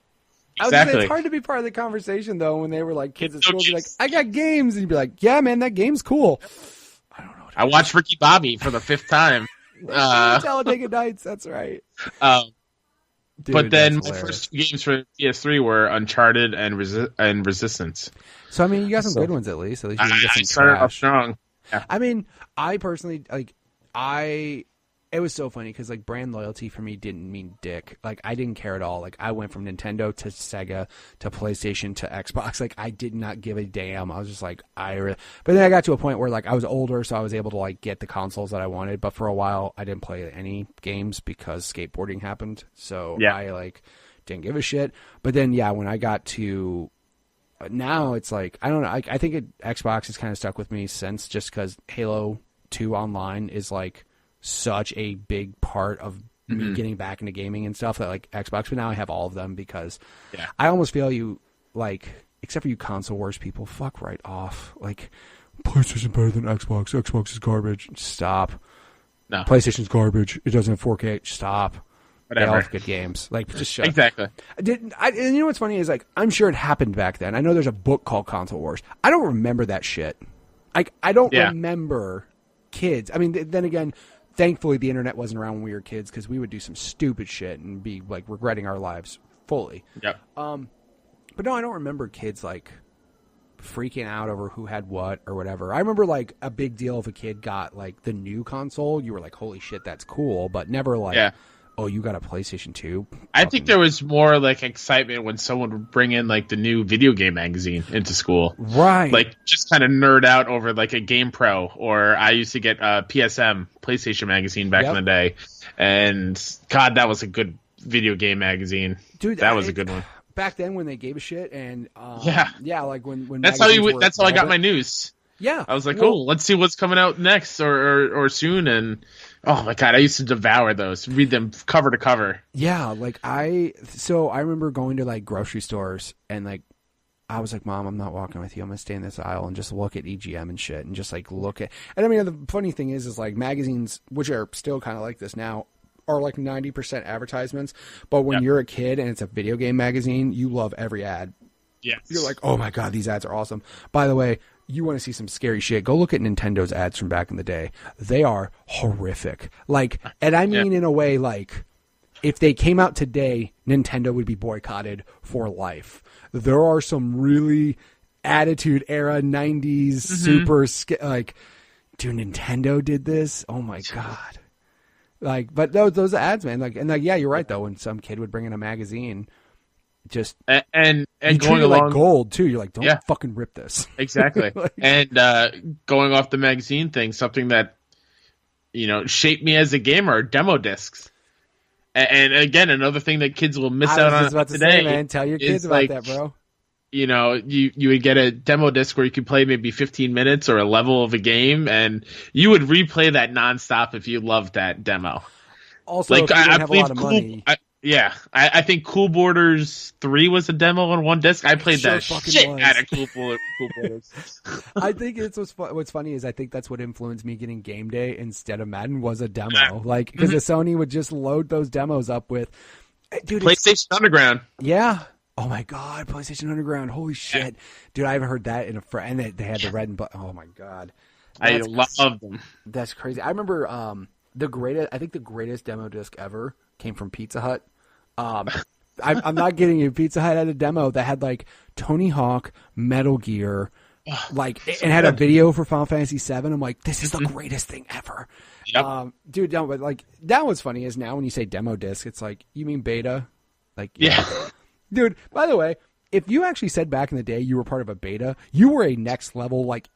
Exactly. It's hard to be part of the conversation though when they were like kids at school. Be like, I got games, and you'd be like, yeah, man, that game's cool. I don't know. I watched Ricky Bobby for the 5th time. Talladega Nights. That's right. Dude, but then my first two games for PS3 were Uncharted and Resistance. So I mean, you got some good ones at least. At least you didn't get some I started trash. off strong. Yeah. I mean, I personally it was so funny because brand loyalty for me didn't mean dick. I didn't care at all. I went from Nintendo to Sega to PlayStation to Xbox. I did not give a damn. I was just but then I got to a point where I was older, so I was able to get the consoles that I wanted. But for a while, I didn't play any games because skateboarding happened. So I didn't give a shit. But then when I got to now, it's I don't know. I think Xbox has kind of stuck with me since, just because Halo 2 Online is such a big part of me getting back into gaming and stuff, that Xbox, but now I have all of them because I almost feel you except for you console wars people, fuck right off. PlayStation better than Xbox. Xbox is garbage. Stop. No. PlayStation's garbage. It doesn't have 4K. Stop. Whatever. They all have good games. Just shut Exactly. And you know what's funny is I'm sure it happened back then. I know there's a book called Console Wars. I don't remember that shit. I don't remember kids. I mean, then again, thankfully, the internet wasn't around when we were kids, because we would do some stupid shit and be regretting our lives fully. Yep. But no, I don't remember kids freaking out over who had what or whatever. I remember like a big deal if a kid got like the new console. You were like, holy shit, that's cool. But never like, oh, you got a PlayStation 2? I think there was more like excitement when someone would bring in like the new video game magazine into school. Right. Like just kind of nerd out over like a Game Pro, or I used to get PSM, PlayStation magazine back in the day. And God, that was a good video game magazine. Dude, that was a good one. Back then when they gave a shit and like when that's how I got my news. Yeah. I was like, let's see what's coming out next or soon. And oh my God, I used to devour those, read them cover to cover. Yeah. Like I remember going to like grocery stores and like, I was like, Mom, I'm not walking with you. I'm going to stay in this aisle and just look at EGM and shit and just like look at, and I mean, the funny thing is like magazines, which are still kind of like this now, are like 90% advertisements. But when you're a kid and it's a video game magazine, you love every ad. Yes. You're like, oh my God, these ads are awesome. By the way, you want to see some scary shit, go look at Nintendo's ads from back in the day. They are horrific. Like, and I mean in a way like, if they came out today, Nintendo would be boycotted for life. There are some really attitude era 90s super like, dude, Nintendo did this? Oh my God. Like, but those ads, man, like, and like, yeah, you're right though. When some kid would bring in a magazine, just and you going along like gold too. You're like, don't fucking rip this. Exactly. like, and going off the magazine thing, something that shaped me as a gamer are demo discs. And again, another thing that kids will miss out on about today. To say, man, tell your kids about that, bro. You would get a demo disc where you could play maybe 15 minutes or a level of a game, and you would replay that nonstop if you loved that demo. Also, like, if you didn't have a lot of money. I think Cool Borders 3 was a demo on one disc. I played that shit out of Cool Borders. I think what's funny is I think that's what influenced me getting Game Day instead of Madden was a demo. Like, because Sony would just load those demos up with, dude, PlayStation Underground. Yeah. Oh my God, PlayStation Underground! Holy shit, dude! I haven't heard that in a friend. And they had the red and black. Oh my God, I love them. That's crazy. I remember the greatest demo disc ever came from Pizza Hut. I'm not kidding you. Pizza Hut had a demo that had like Tony Hawk, Metal Gear, like, and had a video for Final Fantasy VII. I'm like, this is the greatest thing ever. Yep. Dude, no, but like that what's funny is now when you say demo disc, it's like, you mean beta? Like, dude, by the way, if you actually said back in the day you were part of a beta, you were a next level, like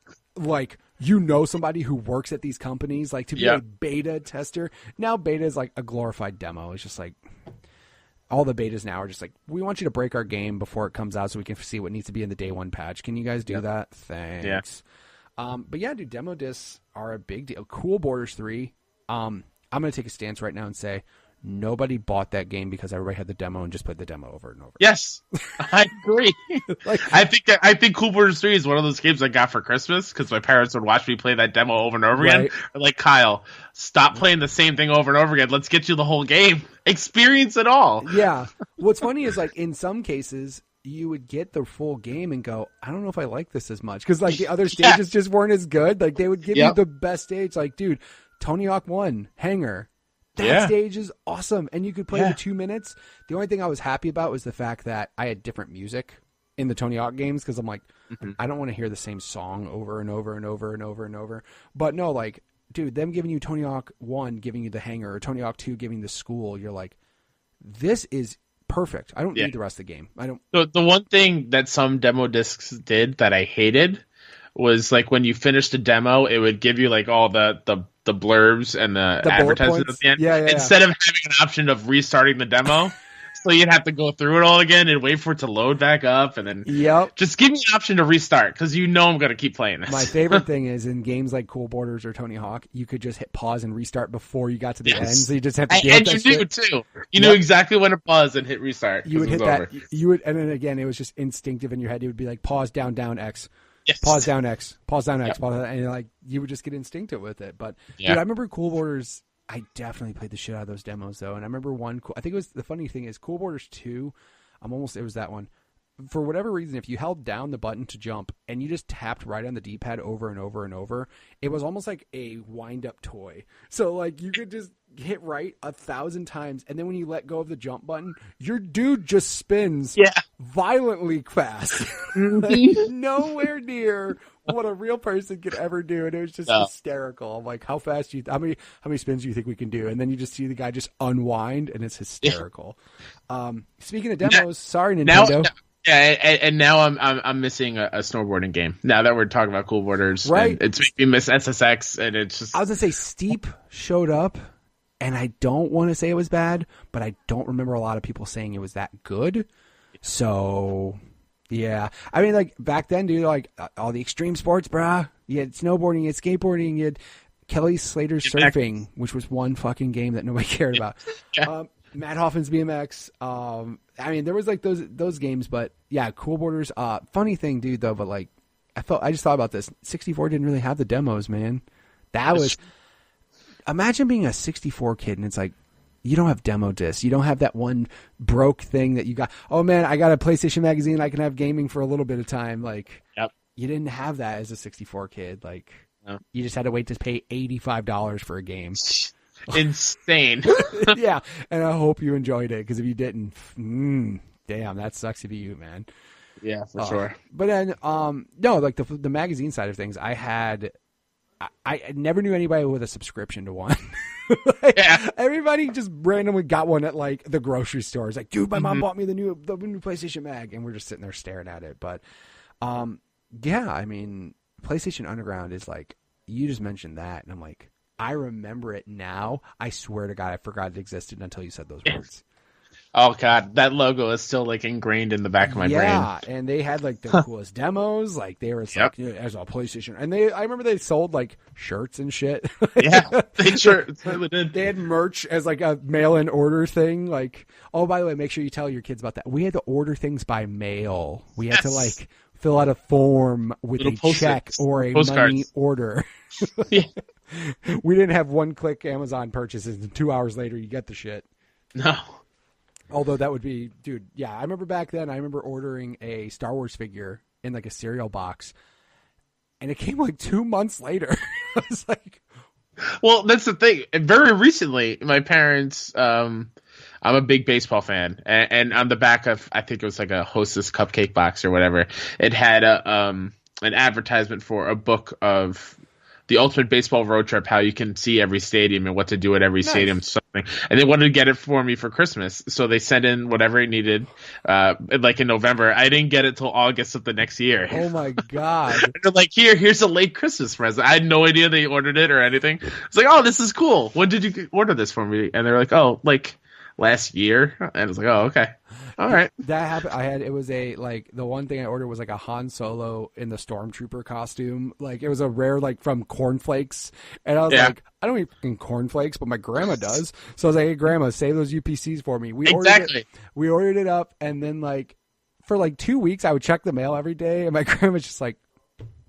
somebody who works at these companies, like to be a beta tester. Now beta is like a glorified demo. It's just like all the betas now are just like, we want you to break our game before it comes out so we can see what needs to be in the day one patch. Can you guys do that? Thanks. Yeah. But yeah, dude, demo discs are a big deal. Cool Borders 3. I'm going to take a stance right now and say, nobody bought that game because everybody had the demo and just played the demo over and over. Yes, I agree. I think Cool Borders 3 is one of those games I got for Christmas because my parents would watch me play that demo over and over again. They're like, Kyle, stop playing the same thing over and over again. Let's get you the whole game. Experience it all. Yeah. What's funny is like in some cases you would get the full game and go, I don't know if I like this as much because like the other stages just weren't as good. Like they would give you the best stage. Like, dude, Tony Hawk 1, Hangar. That stage is awesome, and you could play it in 2 minutes. The only thing I was happy about was the fact that I had different music in the Tony Hawk games because I'm like, I don't want to hear the same song over and over and over and over and over. But no, like, dude, them giving you Tony Hawk 1, giving you the Hangar, or Tony Hawk 2 giving the school, you're like, this is perfect. I don't need the rest of the game. I don't. The one thing that some demo discs did that I hated was like when you finished a demo, it would give you like all the blurbs and the advertisements at the end. Instead of having an option of restarting the demo. So you'd have to go through it all again and wait for it to load back up, and then just give me an option to restart because I'm going to keep playing this. My favorite thing is in games like Cool Borders or Tony Hawk, you could just hit pause and restart before you got to the end. So you just have to deal with that shit. And you do too. You knew exactly when to pause and hit restart. You would hit that. You would, and then again, it was just instinctive in your head. It would be like pause down X. Yes. Pause down X, pause down X, pause down, and like you would just get instinctive with it. But dude, I remember Cool Borders. I definitely played the shit out of those demos though, and I remember one. I think it was the funny thing is Cool Borders 2. It was that one. for whatever reason, if you held down the button to jump and you just tapped right on the D-pad over and over and over, it was almost like a wind-up toy. So, like, you could just hit right 1,000 times, and then when you let go of the jump button, your dude just spins violently fast. Like, nowhere near what a real person could ever do, and it was just hysterical. I'm like, how fast do you how many spins do you think we can do? And then you just see the guy just unwind, and it's hysterical. Speaking of demos, sorry Nintendo. And now I'm missing a snowboarding game. Now that we're talking about cool borders, right? It's making me miss SSX, and it's just. I was gonna say Steep showed up, and I don't want to say it was bad, but I don't remember a lot of people saying it was that good. So, yeah, I mean, like back then, dude, like all the extreme sports, brah. You had snowboarding, you had skateboarding, you had Kelly Slater's surfing, which was one fucking game that nobody cared about. Matt Hoffman's BMX. I mean, there was like those games, but yeah, Cool Borders. Funny thing, dude, though, but like I just thought about this. 64 didn't really have the demos, man. Imagine being a 64 kid and it's like you don't have demo discs. You don't have that one broke thing that you got. Oh man, I got a PlayStation magazine. I can have gaming for a little bit of time. Like, you didn't have that as a 64 kid. Like, you just had to wait to pay $85 for a game. Insane. Yeah, and I hope you enjoyed it, because if you didn't, damn, that sucks to be you, man. Yeah, for sure. But then, no, like the magazine side of things, I never knew anybody with a subscription to one. Everybody just randomly got one at like the grocery store. It's like, dude, my mom bought me the new PlayStation mag, and we're just sitting there staring at it. But, yeah, I mean, PlayStation Underground is like, you just mentioned that, and I'm like, I remember it now. I swear to God, I forgot it existed until you said those words. Oh God, that logo is still like ingrained in the back of my brain. Yeah, and they had like the coolest demos. Like they were like, as a PlayStation, and I remember they sold like shirts and shit. Yeah, they certainly did. They had merch as like a mail-in order thing. Like, oh, by the way, make sure you tell your kids about that. We had to order things by mail. We had to like fill out a form with a check or a money order. Yeah. We didn't have one-click Amazon purchases, and 2 hours later you get the shit. No. Although that would be, dude, yeah, I remember back then, I remember ordering a Star Wars figure in like a cereal box, and it came like 2 months later. I was like... Well, that's the thing. Very recently, my parents... I'm a big baseball fan, and on the back of, I think it was like a Hostess cupcake box or whatever, it had an advertisement for a book of the Ultimate Baseball Road Trip, how you can see every stadium and what to do at every stadium, something. And they wanted to get it for me for Christmas, so they sent in whatever it needed, like in November. I didn't get it till August of the next year. Oh my God! They're like, here's a late Christmas present. I had no idea they ordered it or anything. It's like, oh, this is cool. When did you order this for me? And they're like, oh, like last year. And I was like, oh, okay. All right. That happened. It was the one thing I ordered was like a Han Solo in the Stormtrooper costume. Like it was a rare, like from cornflakes. And I was like, I don't eat fucking cornflakes, but my grandma does. So I was like, hey grandma, save those UPCs for me. We ordered it up. And then like for like 2 weeks, I would check the mail every day. And my grandma's just like,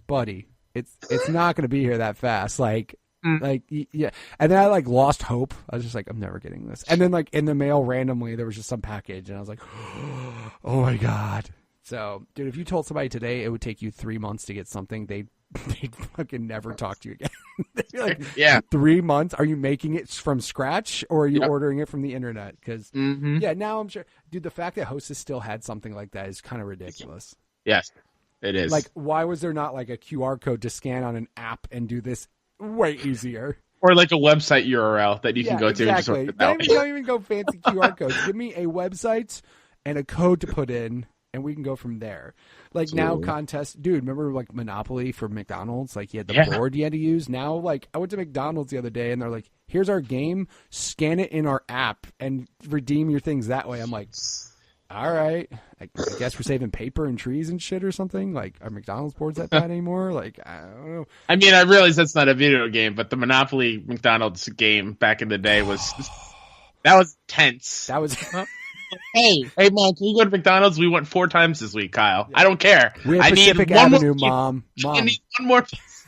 buddy, it's not going to be here that fast. Like, yeah. And then I like lost hope. I was just like, I'm never getting this. And then like in the mail randomly, there was just some package and I was like, oh my God. So dude, if you told somebody today it would take you 3 months to get something, they'd fucking never talk to you again. They'd be like, 3 months? Are you making it from scratch or are you ordering it from the internet? Because now I'm sure, dude, the fact that Hostess still had something like that is kind of ridiculous. Yes, it is. Like, why was there not like a QR code to scan on an app and do this way easier? Or like a website URL that you can go to. Exactly. Don't even go fancy QR codes. Give me a website and a code to put in, and we can go from there. Like now contest, dude, remember like Monopoly for McDonald's? Like you had the board you had to use. Now, like I went to McDonald's the other day and they're like, here's our game, scan it in our app and redeem your things that way. I'm like, all right, I guess we're saving paper and trees and shit or something. Like, are McDonald's boards that bad anymore? Like, I don't know. I mean, I realize that's not a video game, but the Monopoly McDonald's game back in the day was tense. That was. Hey, Mom, can you go to McDonald's? We went 4 times this week, Kyle. Yeah. I don't care. We have Pacific Avenue, Mom. I need one more piece.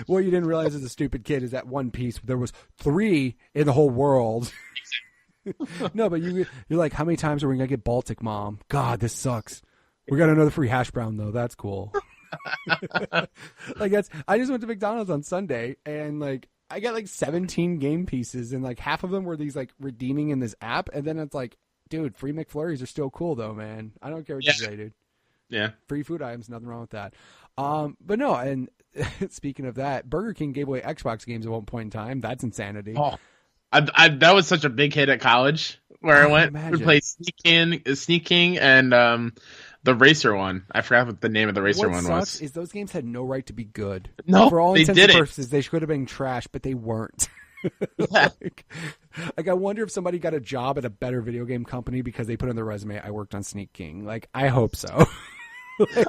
What you didn't realize as a stupid kid is that one piece. There was 3 in the whole world. No, but you're like, how many times are we gonna get Baltic, Mom? God, this sucks. We got another free hash brown though. That's cool. Like I just went to McDonald's on Sunday and like I got like 17 game pieces and like half of them were these like redeeming in this app, and then it's like, dude, free McFlurries are still cool though, man. I don't care what you say, dude. Yeah. Free food items, nothing wrong with that. But no, and speaking of that, Burger King gave away Xbox games at one point in time. That's insanity. Oh, that was such a big hit at college where I went to play Sneak King and the racer one. I forgot what the name of the racer one was. What sucks is those games had no right to be good. No, for all they intents and didn't. purposes, they should have been trash, but they weren't. Yeah. like I wonder if somebody got a job at a better video game company because they put on their resume, I worked on Sneak King. Like, I hope so.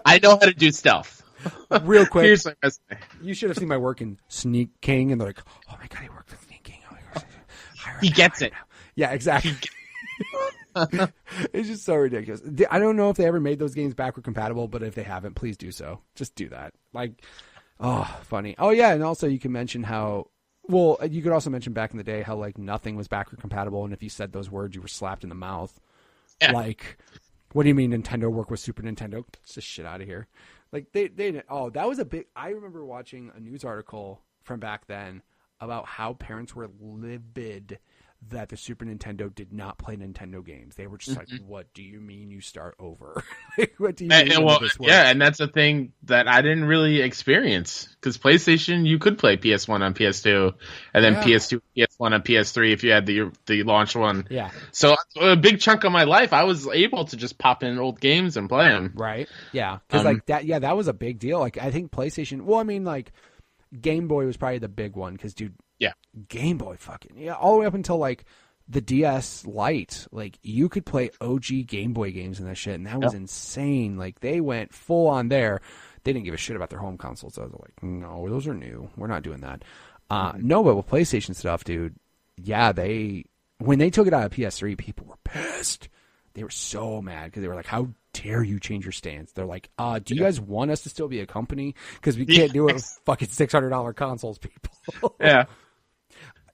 I know how to do stealth. Real quick, Here's my resume. You should have seen my work in Sneak King, and they're like, oh my god, he worked with Sneak King. He gets it. Yeah, exactly. It's just so ridiculous. I don't know if they ever made those games backward compatible, but if they haven't, please do so. Just do that. Like, oh, funny. Oh yeah, and also you can mention how. Well, you could also mention back in the day how like nothing was backward compatible, and if you said those words, you were slapped in the mouth. Yeah. Like, what do you mean Nintendo work with Super Nintendo? It's just shit out of here. Like they that was a big. I remember watching a news article from back then about how parents were livid that the Super Nintendo did not play Nintendo games. They were just like, what do you mean you start over? What do you mean? And that's a thing that I didn't really experience because PlayStation, you could play PS1 on PS2 and then PS2, PS1 on PS3 if you had the launch one. Yeah. So a big chunk of my life, I was able to just pop in old games and play them. Right. Yeah. Because like that, that was a big deal. Like I think PlayStation, well, I mean like Game Boy was probably the big one because dude, yeah, Game Boy all the way up until like the DS Lite, like you could play OG Game Boy games and that shit, and that was insane. Like they went full on there. They didn't give a shit about their home consoles. So I was like, no, those are new. We're not doing that. No, but with PlayStation stuff, dude, yeah, when they took it out of PS3, people were pissed. They were so mad because they were like, how dare you change your stance? They're like, do you guys want us to still be a company? Because we can't do it with fucking $600 consoles, people. Yeah.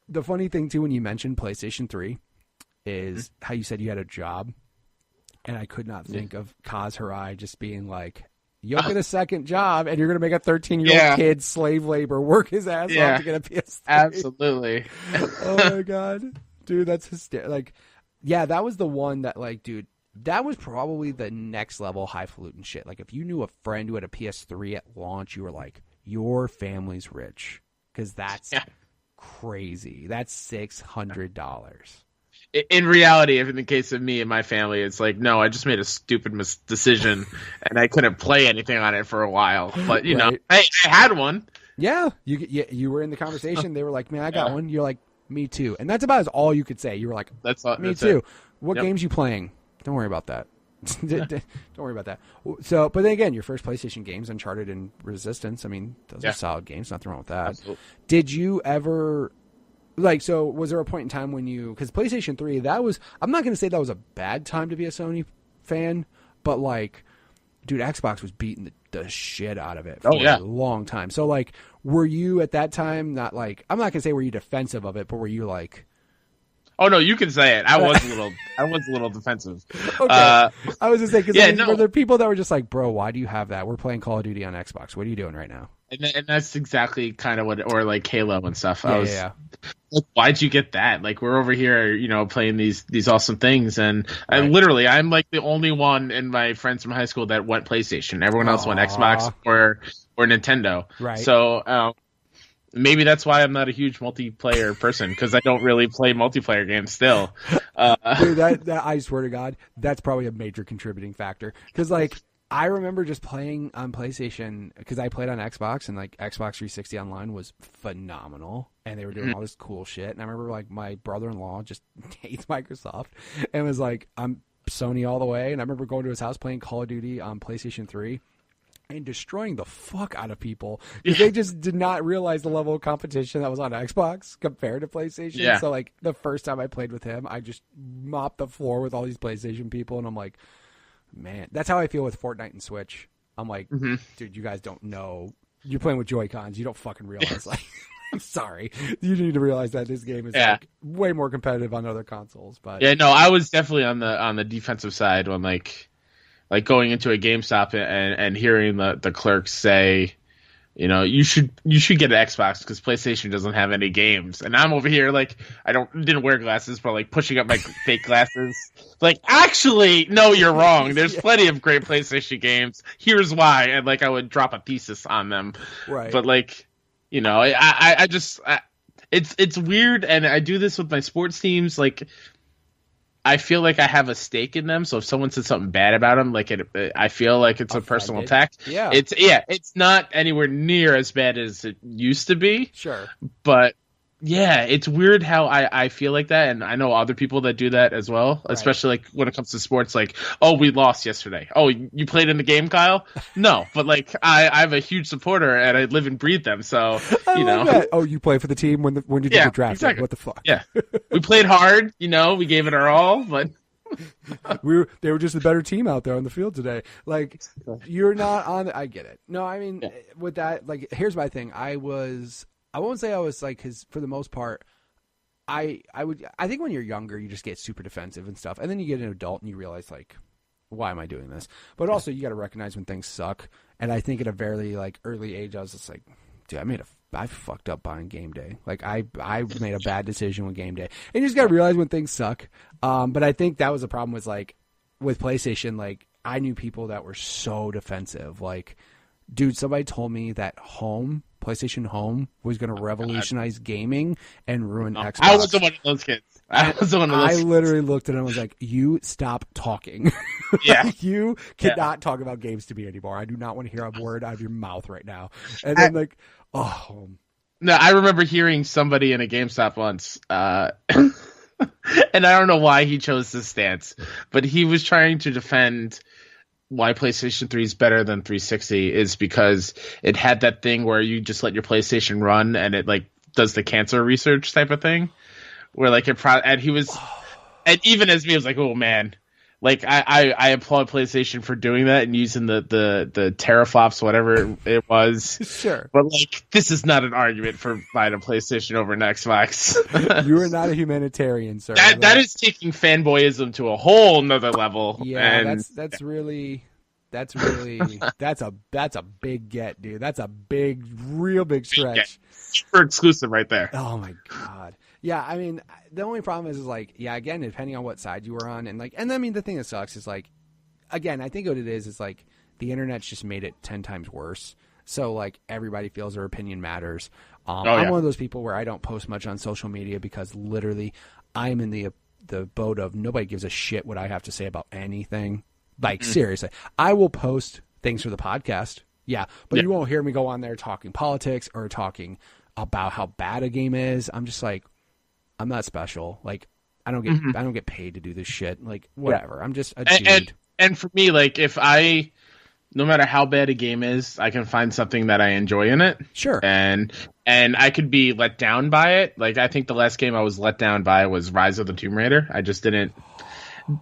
The funny thing, too, when you mentioned PlayStation 3 is how you said you had a job. And I could not think of Kaz Hirai just being like, you'll get a second job and you're going to make a 13-year-old kid slave labor work his ass off to get a PS3. Absolutely. Oh, my God. Dude, that's hysterical. Like, yeah, that was the one that, like, dude, that was probably the next level highfalutin shit. Like, if you knew a friend who had a PS3 at launch, you were like, your family's rich. Because that's crazy. That's $600. In reality, if in the case of me and my family, it's like, no, I just made a stupid decision and I couldn't play anything on it for a while. But, you know, I had one. Yeah. You were in the conversation. They were like, man, I got one. You're like, me too. And that's about all you could say. You were like, me too. What games you playing? Don't worry about that. Don't worry about that. So, but then again, your first PlayStation games, Uncharted and Resistance, I mean, those are solid games. Nothing wrong with that. Absolutely. Did you ever, like, so was there a point in time when because PlayStation 3, that was, I'm not going to say that was a bad time to be a Sony fan, but like, dude, Xbox was beating the shit out of it for a long time. So, like, were you at that time not like, I'm not going to say were you defensive of it, but were you like, oh no, you can say it. I was a little defensive. Okay. I was just saying because were there people that were just like, bro, why do you have that? We're playing Call of Duty on Xbox. What are you doing right now? And that's exactly kind of what, or like Halo and stuff. Yeah. Like, why'd you get that? Like, we're over here, you know, playing these awesome things, and literally, I'm like the only one in my friends from high school that went PlayStation. Everyone else went Xbox or Nintendo. Right. So maybe that's why I'm not a huge multiplayer person, because I don't really play multiplayer games still. Dude, that I swear to God, that's probably a major contributing factor. Because like, I remember just playing on PlayStation because I played on Xbox, and like Xbox 360 Online was phenomenal, and they were doing all this cool shit. And I remember like my brother-in-law just hates Microsoft and was like, I'm Sony all the way. And I remember going to his house playing Call of Duty on PlayStation 3 and destroying the fuck out of people because they just did not realize the level of competition that was on Xbox compared to PlayStation. Yeah. So like the first time I played with him, I just mopped the floor with all these PlayStation people, and I'm like, man, that's how I feel with Fortnite and Switch. I'm like, dude, you guys don't know. You're playing with Joy-Cons. You don't fucking realize. Like, I'm sorry. You need to realize that this game is like way more competitive on other consoles. But yeah, no, I was definitely on the defensive side when like like going into a GameStop and hearing the clerks say, you know, you should get an Xbox because PlayStation doesn't have any games. And I'm over here like didn't wear glasses, but like pushing up my fake glasses. Like, actually, no, you're wrong. There's plenty of great PlayStation games. Here's why. And like I would drop a thesis on them. Right. But like, you know, it's weird, and I do this with my sports teams. Like, I feel like I have a stake in them, so if someone said something bad about them, like I feel like it's a personal attack. Yeah, it's not anywhere near as bad as it used to be. Sure, but yeah, it's weird how I feel like that, and I know other people that do that as well, especially like when it comes to sports. Like, oh, we lost yesterday. Oh, you played in the game, Kyle? No, but like I'm a huge supporter, and I live and breathe them. So you know, that. Oh, you play for the team when you get drafted? Exactly. What the fuck? Yeah, we played hard. You know, we gave it our all, but they were just the better team out there on the field today. Like, you're not on. I get it. No, I mean, with that, like, here's my thing. I won't say I was like, because for the most part, I think when you're younger, you just get super defensive and stuff. And then you get an adult and you realize, like, why am I doing this? But also you got to recognize when things suck. And I think at a very like early age, I was just like, dude, I fucked up buying game day. Like I made a bad decision with game day. And you just got to realize when things suck. But I think that was the problem was like with PlayStation, like I knew people that were so defensive. Like, dude, somebody told me that PlayStation Home was going to revolutionize gaming and ruin Xbox. I wasn't one of those kids. I literally looked at him and was like, you stop talking. Yeah. You cannot talk about games to me anymore. I do not want to hear a word out of your mouth right now. And then No, I remember hearing somebody in a GameStop once, and I don't know why he chose this stance, but he was trying to defend why PlayStation 3 is better than 360 is because it had that thing where you just let your PlayStation run and it like does the cancer research type of thing where like and he was, and even as me, I was like, oh man, like I applaud PlayStation for doing that and using the teraflops, whatever it was. Sure. But like, this is not an argument for buying a PlayStation over an Xbox. You are not a humanitarian, sir. That is taking fanboyism to a whole nother level. Yeah, and that's a big get, dude. That's a real big stretch. Super exclusive right there. Oh my God. Yeah, I mean, the only problem is like, yeah, again, depending on what side you were on, and I mean, the thing that sucks is like, again, I think what it is like the internet's just made it 10 times worse. So like everybody feels their opinion matters. I'm one of those people where I don't post much on social media because literally I'm in the boat of nobody gives a shit what I have to say about anything. Like seriously, I will post things for the podcast. Yeah, but you won't hear me go on there talking politics or talking about how bad a game is. I'm just like, I'm not special. Like, I don't get paid to do this shit. Like, whatever. I'm just a dude. And for me, like, no matter how bad a game is, I can find something that I enjoy in it. Sure. And I could be let down by it. Like, I think the last game I was let down by was Rise of the Tomb Raider.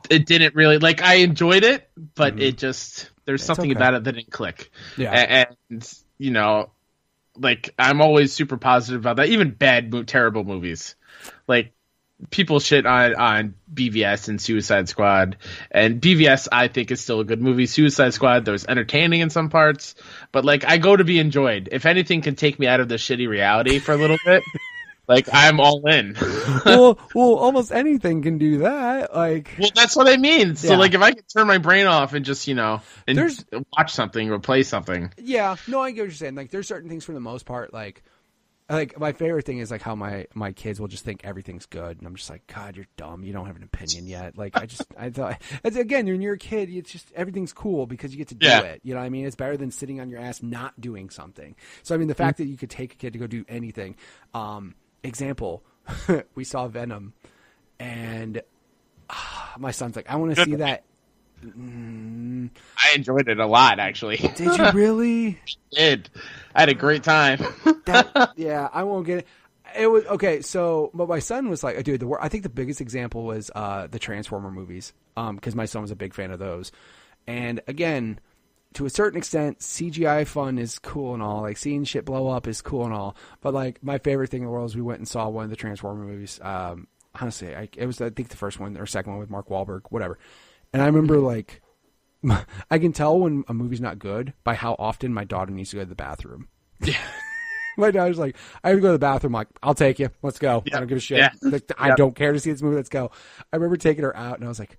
It didn't really, like, I enjoyed it, but there's something about it that didn't click. Yeah. And, you know, like, I'm always super positive about that. Even terrible movies. Like, people shit on BVS and Suicide Squad, and BVS I think is still a good movie. Suicide Squad, there was entertaining in some parts, but like I go to be enjoyed. If anything can take me out of the shitty reality for a little bit, like I'm all in. well, almost anything can do that. Like, well, that's what I mean. So like if I can turn my brain off and just watch something or play something. Yeah, no, I get what you're saying. Like there's certain things for the most part, like my favorite thing is like how my kids will just think everything's good, and I'm just like, God, you're dumb. You don't have an opinion yet. Like I thought, again, when you're a kid, it's just everything's cool because you get to do it. You know what I mean? It's better than sitting on your ass not doing something. So I mean, the fact that you could take a kid to go do anything. Example, we saw Venom, and my son's like, I want to see that. I enjoyed it a lot, actually. Did you really? I did. I had a great time. I won't get it. It was okay. So, but my son was like, dude, I think the biggest example was the Transformer movies, because my son was a big fan of those. And again, to a certain extent, CGI fun is cool and all. Like seeing shit blow up is cool and all. But like my favorite thing in the world is we went and saw one of the Transformer movies. Honestly, it was I think the first one or second one with Mark Wahlberg, whatever. And I remember like I can tell when a movie's not good by how often my daughter needs to go to the bathroom. Yeah. My daughter's like, I have to go to the bathroom. I'm like, I'll take you. Let's go. Yep. I don't give a shit. Yeah. Like, I don't care to see this movie. Let's go. I remember taking her out, and I was like,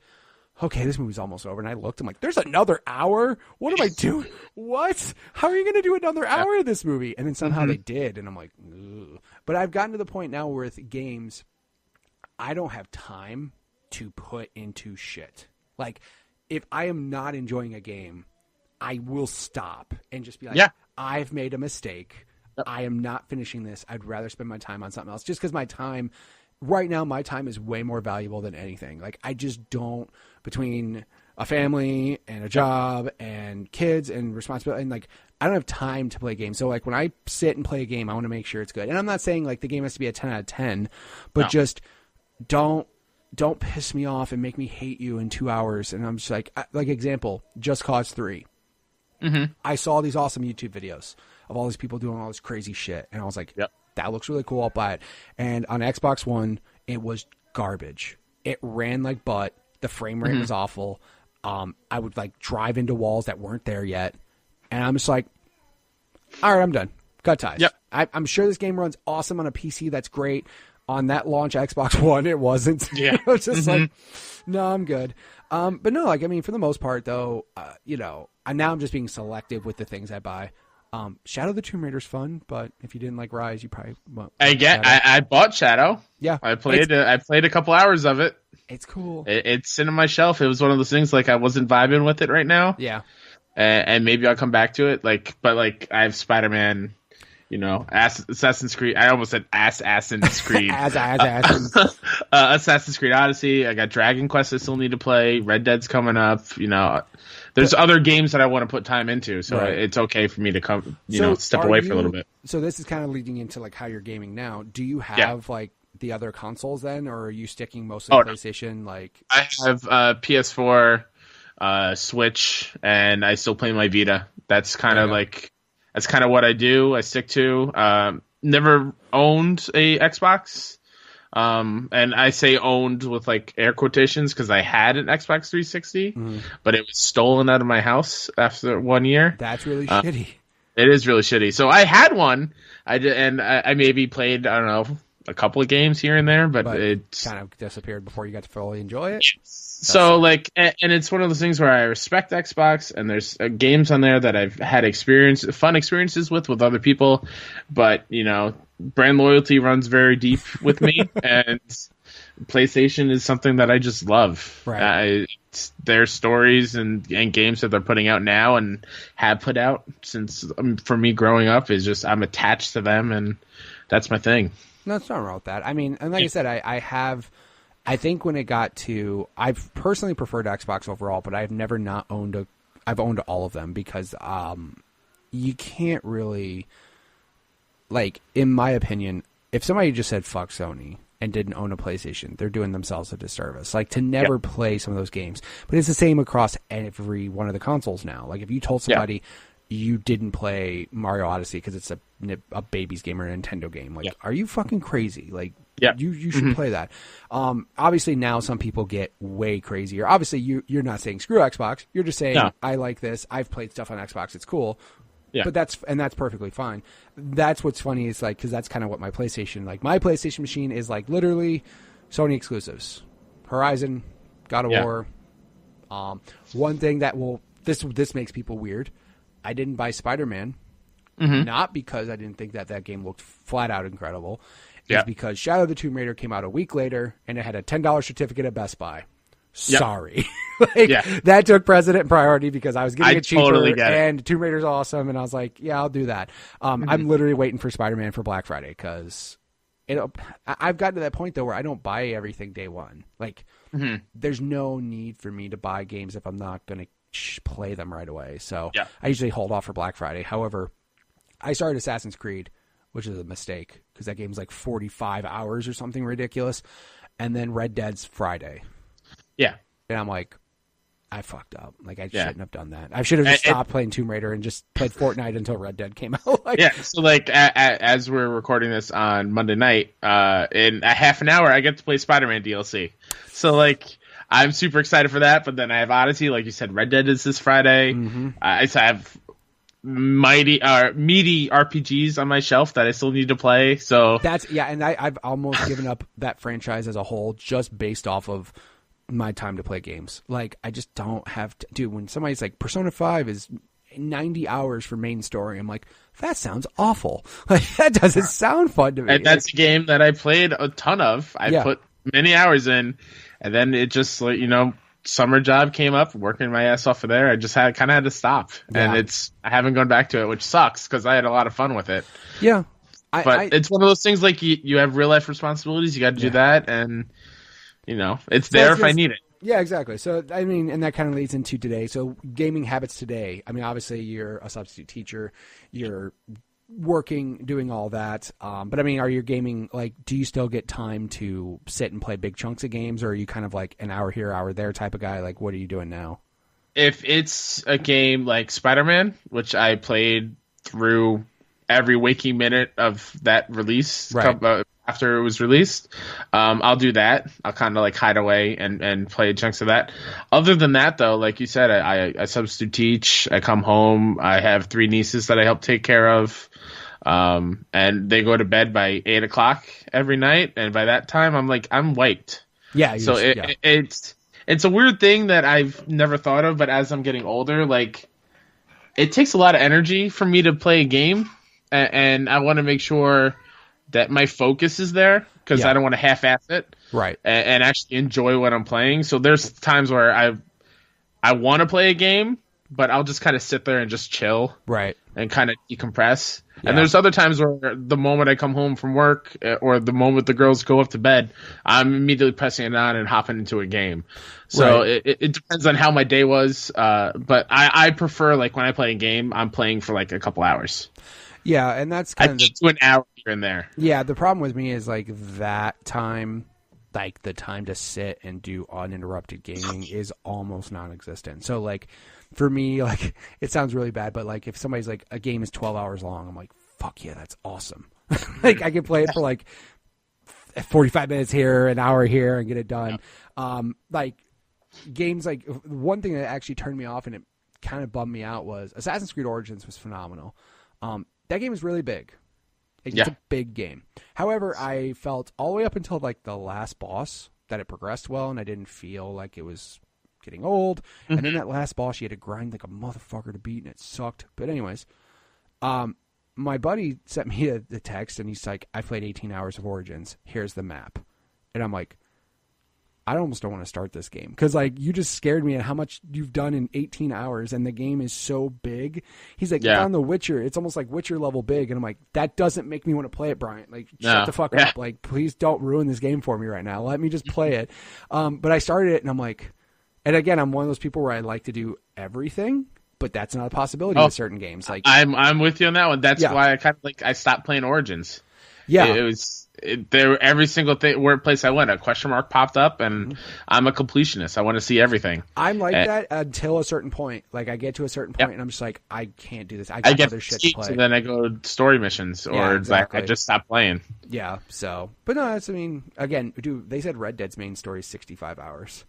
okay, this movie's almost over. And I looked, I'm like, there's another hour? What am I doing? What? How are you going to do another hour of this movie? And then somehow they did, and I'm like, ugh. But I've gotten to the point now where with games, I don't have time to put into shit. Like, if I am not enjoying a game, I will stop and just be like, I've made a mistake. I am not finishing this. I'd rather spend my time on something else. Just because my time, right now, my time is way more valuable than anything. Like, I just don't, between a family and a job and kids and responsibility, and like, I don't have time to play games. So like, when I sit and play a game, I want to make sure it's good. And I'm not saying like the game has to be a 10 out of 10, but just don't piss me off and make me hate you in 2 hours. And I'm just like example, Just Cause 3. I saw these awesome YouTube videos of all these people doing all this crazy shit. And I was like, that looks really cool. I'll buy it. And on Xbox One, it was garbage. It ran like butt. The frame rate was awful. I would like drive into walls that weren't there yet. And I'm just like, all right, I'm done. Cut ties. Yep. I'm sure this game runs awesome on a PC. That's great. On that launch Xbox One, it wasn't. Yeah. I was just like, no, I'm good. But no, like, I mean, for the most part, though, you know, now I'm just being selective with the things I buy. Shadow of the Tomb Raider's fun, but if you didn't like Rise, you probably won't. I bought Shadow. Yeah. I played a couple hours of it. It's cool. It's sitting on my shelf. It was one of those things like I wasn't vibing with it right now. Yeah. And maybe I'll come back to it. But I have Spider-Man, you know, Assassin's Creed. I almost said Assassin's Creed. Assassin's Creed Odyssey. I got Dragon Quest I still need to play. Red Dead's coming up. You know, there's other games that I want to put time into. So it's okay for me to come, step away for a little bit. So this is kind of leading into like how you're gaming now. Do you have like the other consoles then, or are you sticking mostly to PlayStation? Like I have PS4, Switch, and I still play my Vita. That's kind of that's kind of what I do. I stick to. Never owned a Xbox, and I say owned with like air quotations because I had an Xbox 360, but it was stolen out of my house after 1 year. That's really shitty. It is really shitty. So I had one. I did, and I maybe played, I don't know, a couple of games here and there, but it kind of disappeared before you got to fully enjoy it. So like, and it's one of those things where I respect Xbox, and there's games on there that I've had fun experiences with other people, but you know, brand loyalty runs very deep with me, and PlayStation is something that I just love. Right. Their stories and games that they're putting out now and have put out since for me growing up is just I'm attached to them, and that's my thing. No, it's not wrong with that. I mean, and like I said, I think when it got to, I've personally preferred Xbox overall, but I've never not owned I've owned all of them because you can't really, like, in my opinion, if somebody just said fuck Sony and didn't own a PlayStation, they're doing themselves a disservice. Like, to never play some of those games. But it's the same across every one of the consoles now. Like, if you told somebody you didn't play Mario Odyssey because it's a baby's game or a Nintendo game, like, are you fucking crazy? Like, you should play that. Obviously, now some people get way crazier. Obviously, you're not saying screw Xbox. You're just saying, I like this. I've played stuff on Xbox. It's cool. Yeah. But that's perfectly fine. That's what's funny is like, because that's kind of what my PlayStation machine is like, literally Sony exclusives, Horizon, God of War. One thing that this makes people weird. I didn't buy Spider-Man, not because I didn't think that game looked flat out incredible. It's because Shadow of the Tomb Raider came out a week later and it had a $10 certificate at Best Buy. Sorry. That took precedent and priority because I was getting it cheaper totally and Tomb Raider's awesome. And I was like, yeah, I'll do that. I'm literally waiting for Spider-Man for Black Friday because I've gotten to that point though where I don't buy everything day one. Like there's no need for me to buy games if I'm not going to play them right away. So I usually hold off for Black Friday. However, I started Assassin's Creed, which is a mistake because that game's like 45 hours or something ridiculous. And then Red Dead's Friday. Yeah. And I'm like, I fucked up. Like, I shouldn't have done that. I should have just stopped playing Tomb Raider and just played Fortnite until Red Dead came out. So, like, as we're recording this on Monday night, in a half an hour, I get to play Spider-Man DLC. So, like, I'm super excited for that. But then I have Odyssey, like you said. Red Dead is this Friday. Mm-hmm. I have meaty RPGs on my shelf that I still need to play. So and I've almost given up that franchise as a whole just based off of my time to play games. Like, I just don't have to. Dude, when somebody's like, Persona 5 is 90 hours for main story, I'm like, that sounds awful. Like, that doesn't sound fun to me. And that's a game that I played a ton of. I put many hours in, and then it just, like, summer job came up, working my ass off of there. I just kind of had to stop, and I haven't gone back to it, which sucks because I had a lot of fun with it. Yeah, but it's one of those things, like, you have real life responsibilities. You got to do that, and it's there if I need it. Yeah, exactly. So, I mean, and that kind of leads into today. So, gaming habits today. I mean, obviously, you're a substitute teacher. You're working, doing all that. But, I mean, are you gaming, like, do you still get time to sit and play big chunks of games? Or are you kind of like an hour here, hour there type of guy? Like, what are you doing now? If it's a game like Spider-Man, which I played through every waking minute of that release, right. After it was released, I'll do that. I'll kind of like hide away and play chunks of that. Other than that, though, like you said, I substitute teach. I come home. I have 3 nieces that I help take care of, and they go to bed by 8 o'clock every night. And by that time, I'm wiped. Yeah. So it's a weird thing that I've never thought of, but as I'm getting older, like, it takes a lot of energy for me to play a game, and I want to make sure that my focus is there, because I don't want to half-ass it, right? And actually enjoy what I'm playing. So there's times where I want to play a game, but I'll just kind of sit there and just chill, right, and kind of decompress. Yeah. And there's other times where the moment I come home from work, or the moment the girls go up to bed, I'm immediately pressing it on and hopping into a game. So it depends on how my day was, but I prefer, like, when I play a game, I'm playing for like a couple hours. Yeah, and that's kind of an hour here and there. Yeah, the problem with me is, like, that time, like, the time to sit and do uninterrupted gaming is almost non-existent. So, like, for me, like, it sounds really bad, but, like, if somebody's like, a game is 12 hours long, I'm like, fuck yeah, that's awesome. Like, I can play it for like 45 minutes here, an hour here, and get it done. Like, games, like, one thing that actually turned me off and it kind of bummed me out was Assassin's Creed Origins was phenomenal. That game is really big. It's a big game. However, I felt all the way up until, like, the last boss that it progressed well, and I didn't feel like it was getting old. Mm-hmm. And then that last boss, you had to grind like a motherfucker to beat, and it sucked. But anyways, my buddy sent me the text, and he's like, I played 18 hours of Origins. Here's the map. And I'm like, I almost don't want to start this game, because, like, you just scared me at how much you've done in 18 hours, and the game is so big. He's like, it's on The Witcher. It's almost like Witcher level big. And I'm like, that doesn't make me want to play it, Brian. Like, shut the fuck up. Like, please don't ruin this game for me right now. Let me just play it. But I started it, and I'm like, and again, I'm one of those people where I like to do everything, but that's not a possibility with certain games. Like, I'm with you on that one. That's why I kind of, like, I stopped playing Origins. Yeah, it was there. Every single workplace I went, a question mark popped up, and I'm a completionist. I want to see everything. I'm like that until a certain point. Like, I get to a certain point, and I'm just like, I can't do this. I got other shit to play. And then I go story missions, or like, I just stop playing. Yeah. So, but no, that's. I mean, again, dude, they said Red Dead's main story is 65 hours.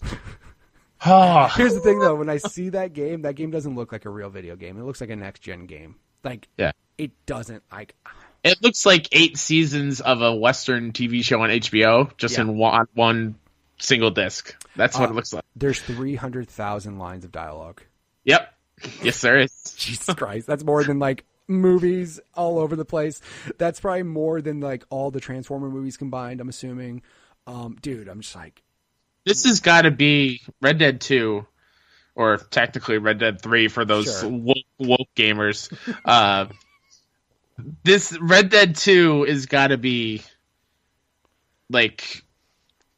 Here's the thing, though. When I see that game doesn't look like a real video game. It looks like a next-gen game. Like, it doesn't, like... It looks like 8 seasons of a Western TV show on HBO, just in one single disc. That's what it looks like. There's 300,000 lines of dialogue. Yep. Yes, there is. Jesus Christ. That's more than, like, movies all over the place. That's probably more than, like, all the Transformer movies combined, I'm assuming. Dude, I'm just like... This has got to be Red Dead 2, or technically Red Dead 3 for those woke gamers. This Red Dead 2 has got to be, like,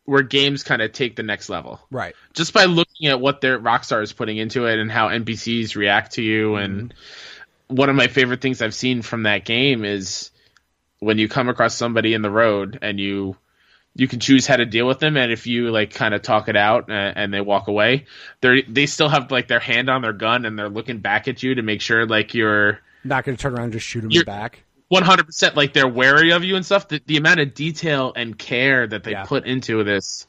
where games kind of take the next level. Right. Just by looking at what their Rockstar is putting into it and how NPCs react to you. Mm-hmm. And one of my favorite things I've seen from that game is when you come across somebody in the road and you can choose how to deal with them, and if you, like, kind of talk it out and they walk away, they still have, like, their hand on their gun and they're looking back at you to make sure, like, you're not going to turn around and just shoot them in the back. 100%, like, they're wary of you and stuff. The amount of detail and care that they put into this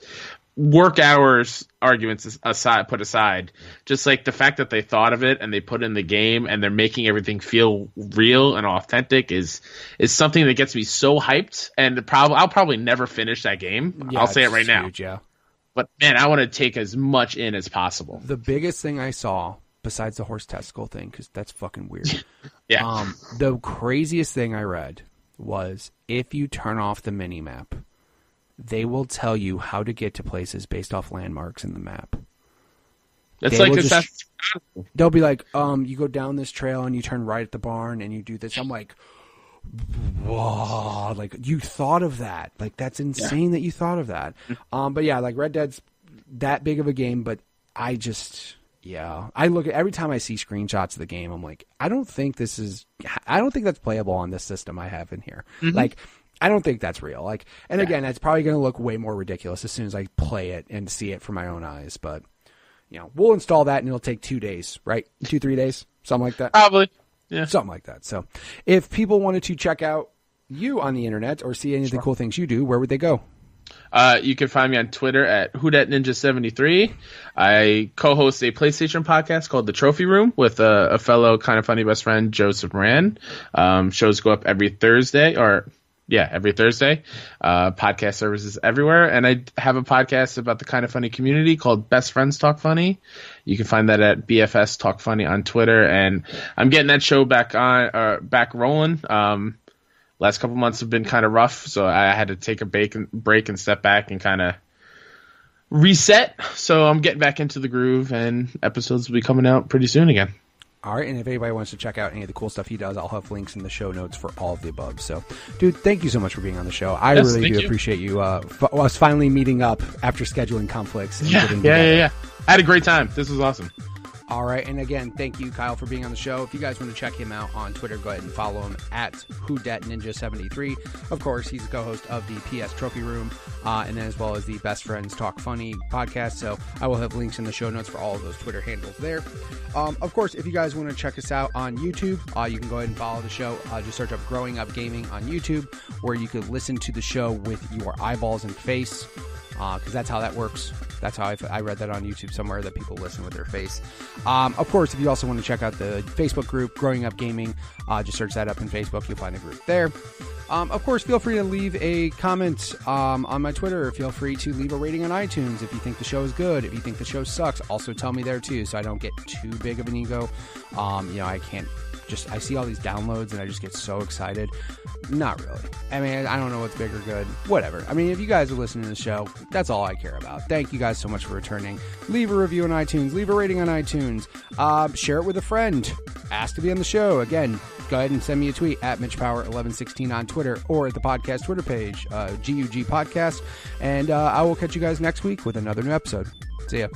work hours arguments put aside, just like the fact that they thought of it and they put it in the game and they're making everything feel real and authentic is something that gets me so hyped. And I'll probably never finish that game. Yeah, I'll say it right now. Huge, yeah. But man, I want to take as much in as possible. The biggest thing I saw, besides the horse testicle thing, because that's fucking weird. Yeah. The craziest thing I read was if you turn off the mini map, they will tell you how to get to places based off landmarks in the map. It's like they'll be like, you go down this trail and you turn right at the barn and you do this. I'm like, whoa, like you thought of that. Like that's insane that you thought of that. But yeah, like Red Dead's that big of a game, but I look at every time I see screenshots of the game, I'm like, I don't think that's playable on this system I have in here. Mm-hmm. Like, I don't think that's real. Like, and again, it's probably going to look way more ridiculous as soon as I play it and see it for my own eyes. But, we'll install that and it'll take 2 days, right? 2-3 days, something like that. Probably. Yeah. Something like that. So if people wanted to check out you on the internet or see any of the cool things you do, where would they go? You can find me on Twitter at WhoDatNinja73. I co-host a PlayStation podcast called The Trophy Room with a fellow kind of funny best friend, Joseph Moran. Shows go up every Thursday. Podcast services everywhere. And I have a podcast about the kind of funny community called Best Friends Talk Funny. You can find that at BFS Talk Funny on Twitter. And I'm getting that show back rolling. Last couple months have been kind of rough, so I had to take a break and step back and kind of reset. So I'm getting back into the groove, and episodes will be coming out pretty soon again. All right, and if anybody wants to check out any of the cool stuff he does, I'll have links in the show notes for all of the above. So, dude, thank you so much for being on the show. I really do appreciate you us finally meeting up after scheduling conflicts. And Yeah. I had a great time. This was awesome. All right, and again, thank you, Kyle, for being on the show. If you guys want to check him out on Twitter, go ahead and follow him at WhoDatNinja73. Of course, he's the co-host of the PS Trophy Room, and then as well as the Best Friends Talk Funny podcast. So I will have links in the show notes for all of those Twitter handles there. Of course, if you guys want to check us out on YouTube, you can go ahead and follow the show. Just search up Growing Up Gaming on YouTube, where you could listen to the show with your eyeballs and face, because that's how that works. That's how I read that on YouTube somewhere, that people listen with their face. Of course, if you also want to check out the Facebook group, Growing Up Gaming, just search that up in Facebook. You'll find the group there. Of course, feel free to leave a comment on my Twitter. Feel free to leave a rating on iTunes if you think the show is good. If you think the show sucks, also tell me there too, so I don't get too big of an ego. I see all these downloads and I just get so excited. Not really. I mean, I don't know what's big or good. Whatever. I mean, if you guys are listening to the show, that's all I care about. Thank you guys so much for returning. Leave a review on iTunes. Leave a rating on iTunes. Share it with a friend. Ask to be on the show. Again, go ahead and send me a tweet at MitchPower1116 on Twitter or at the podcast Twitter page, GUG Podcast. And I will catch you guys next week with another new episode. See ya.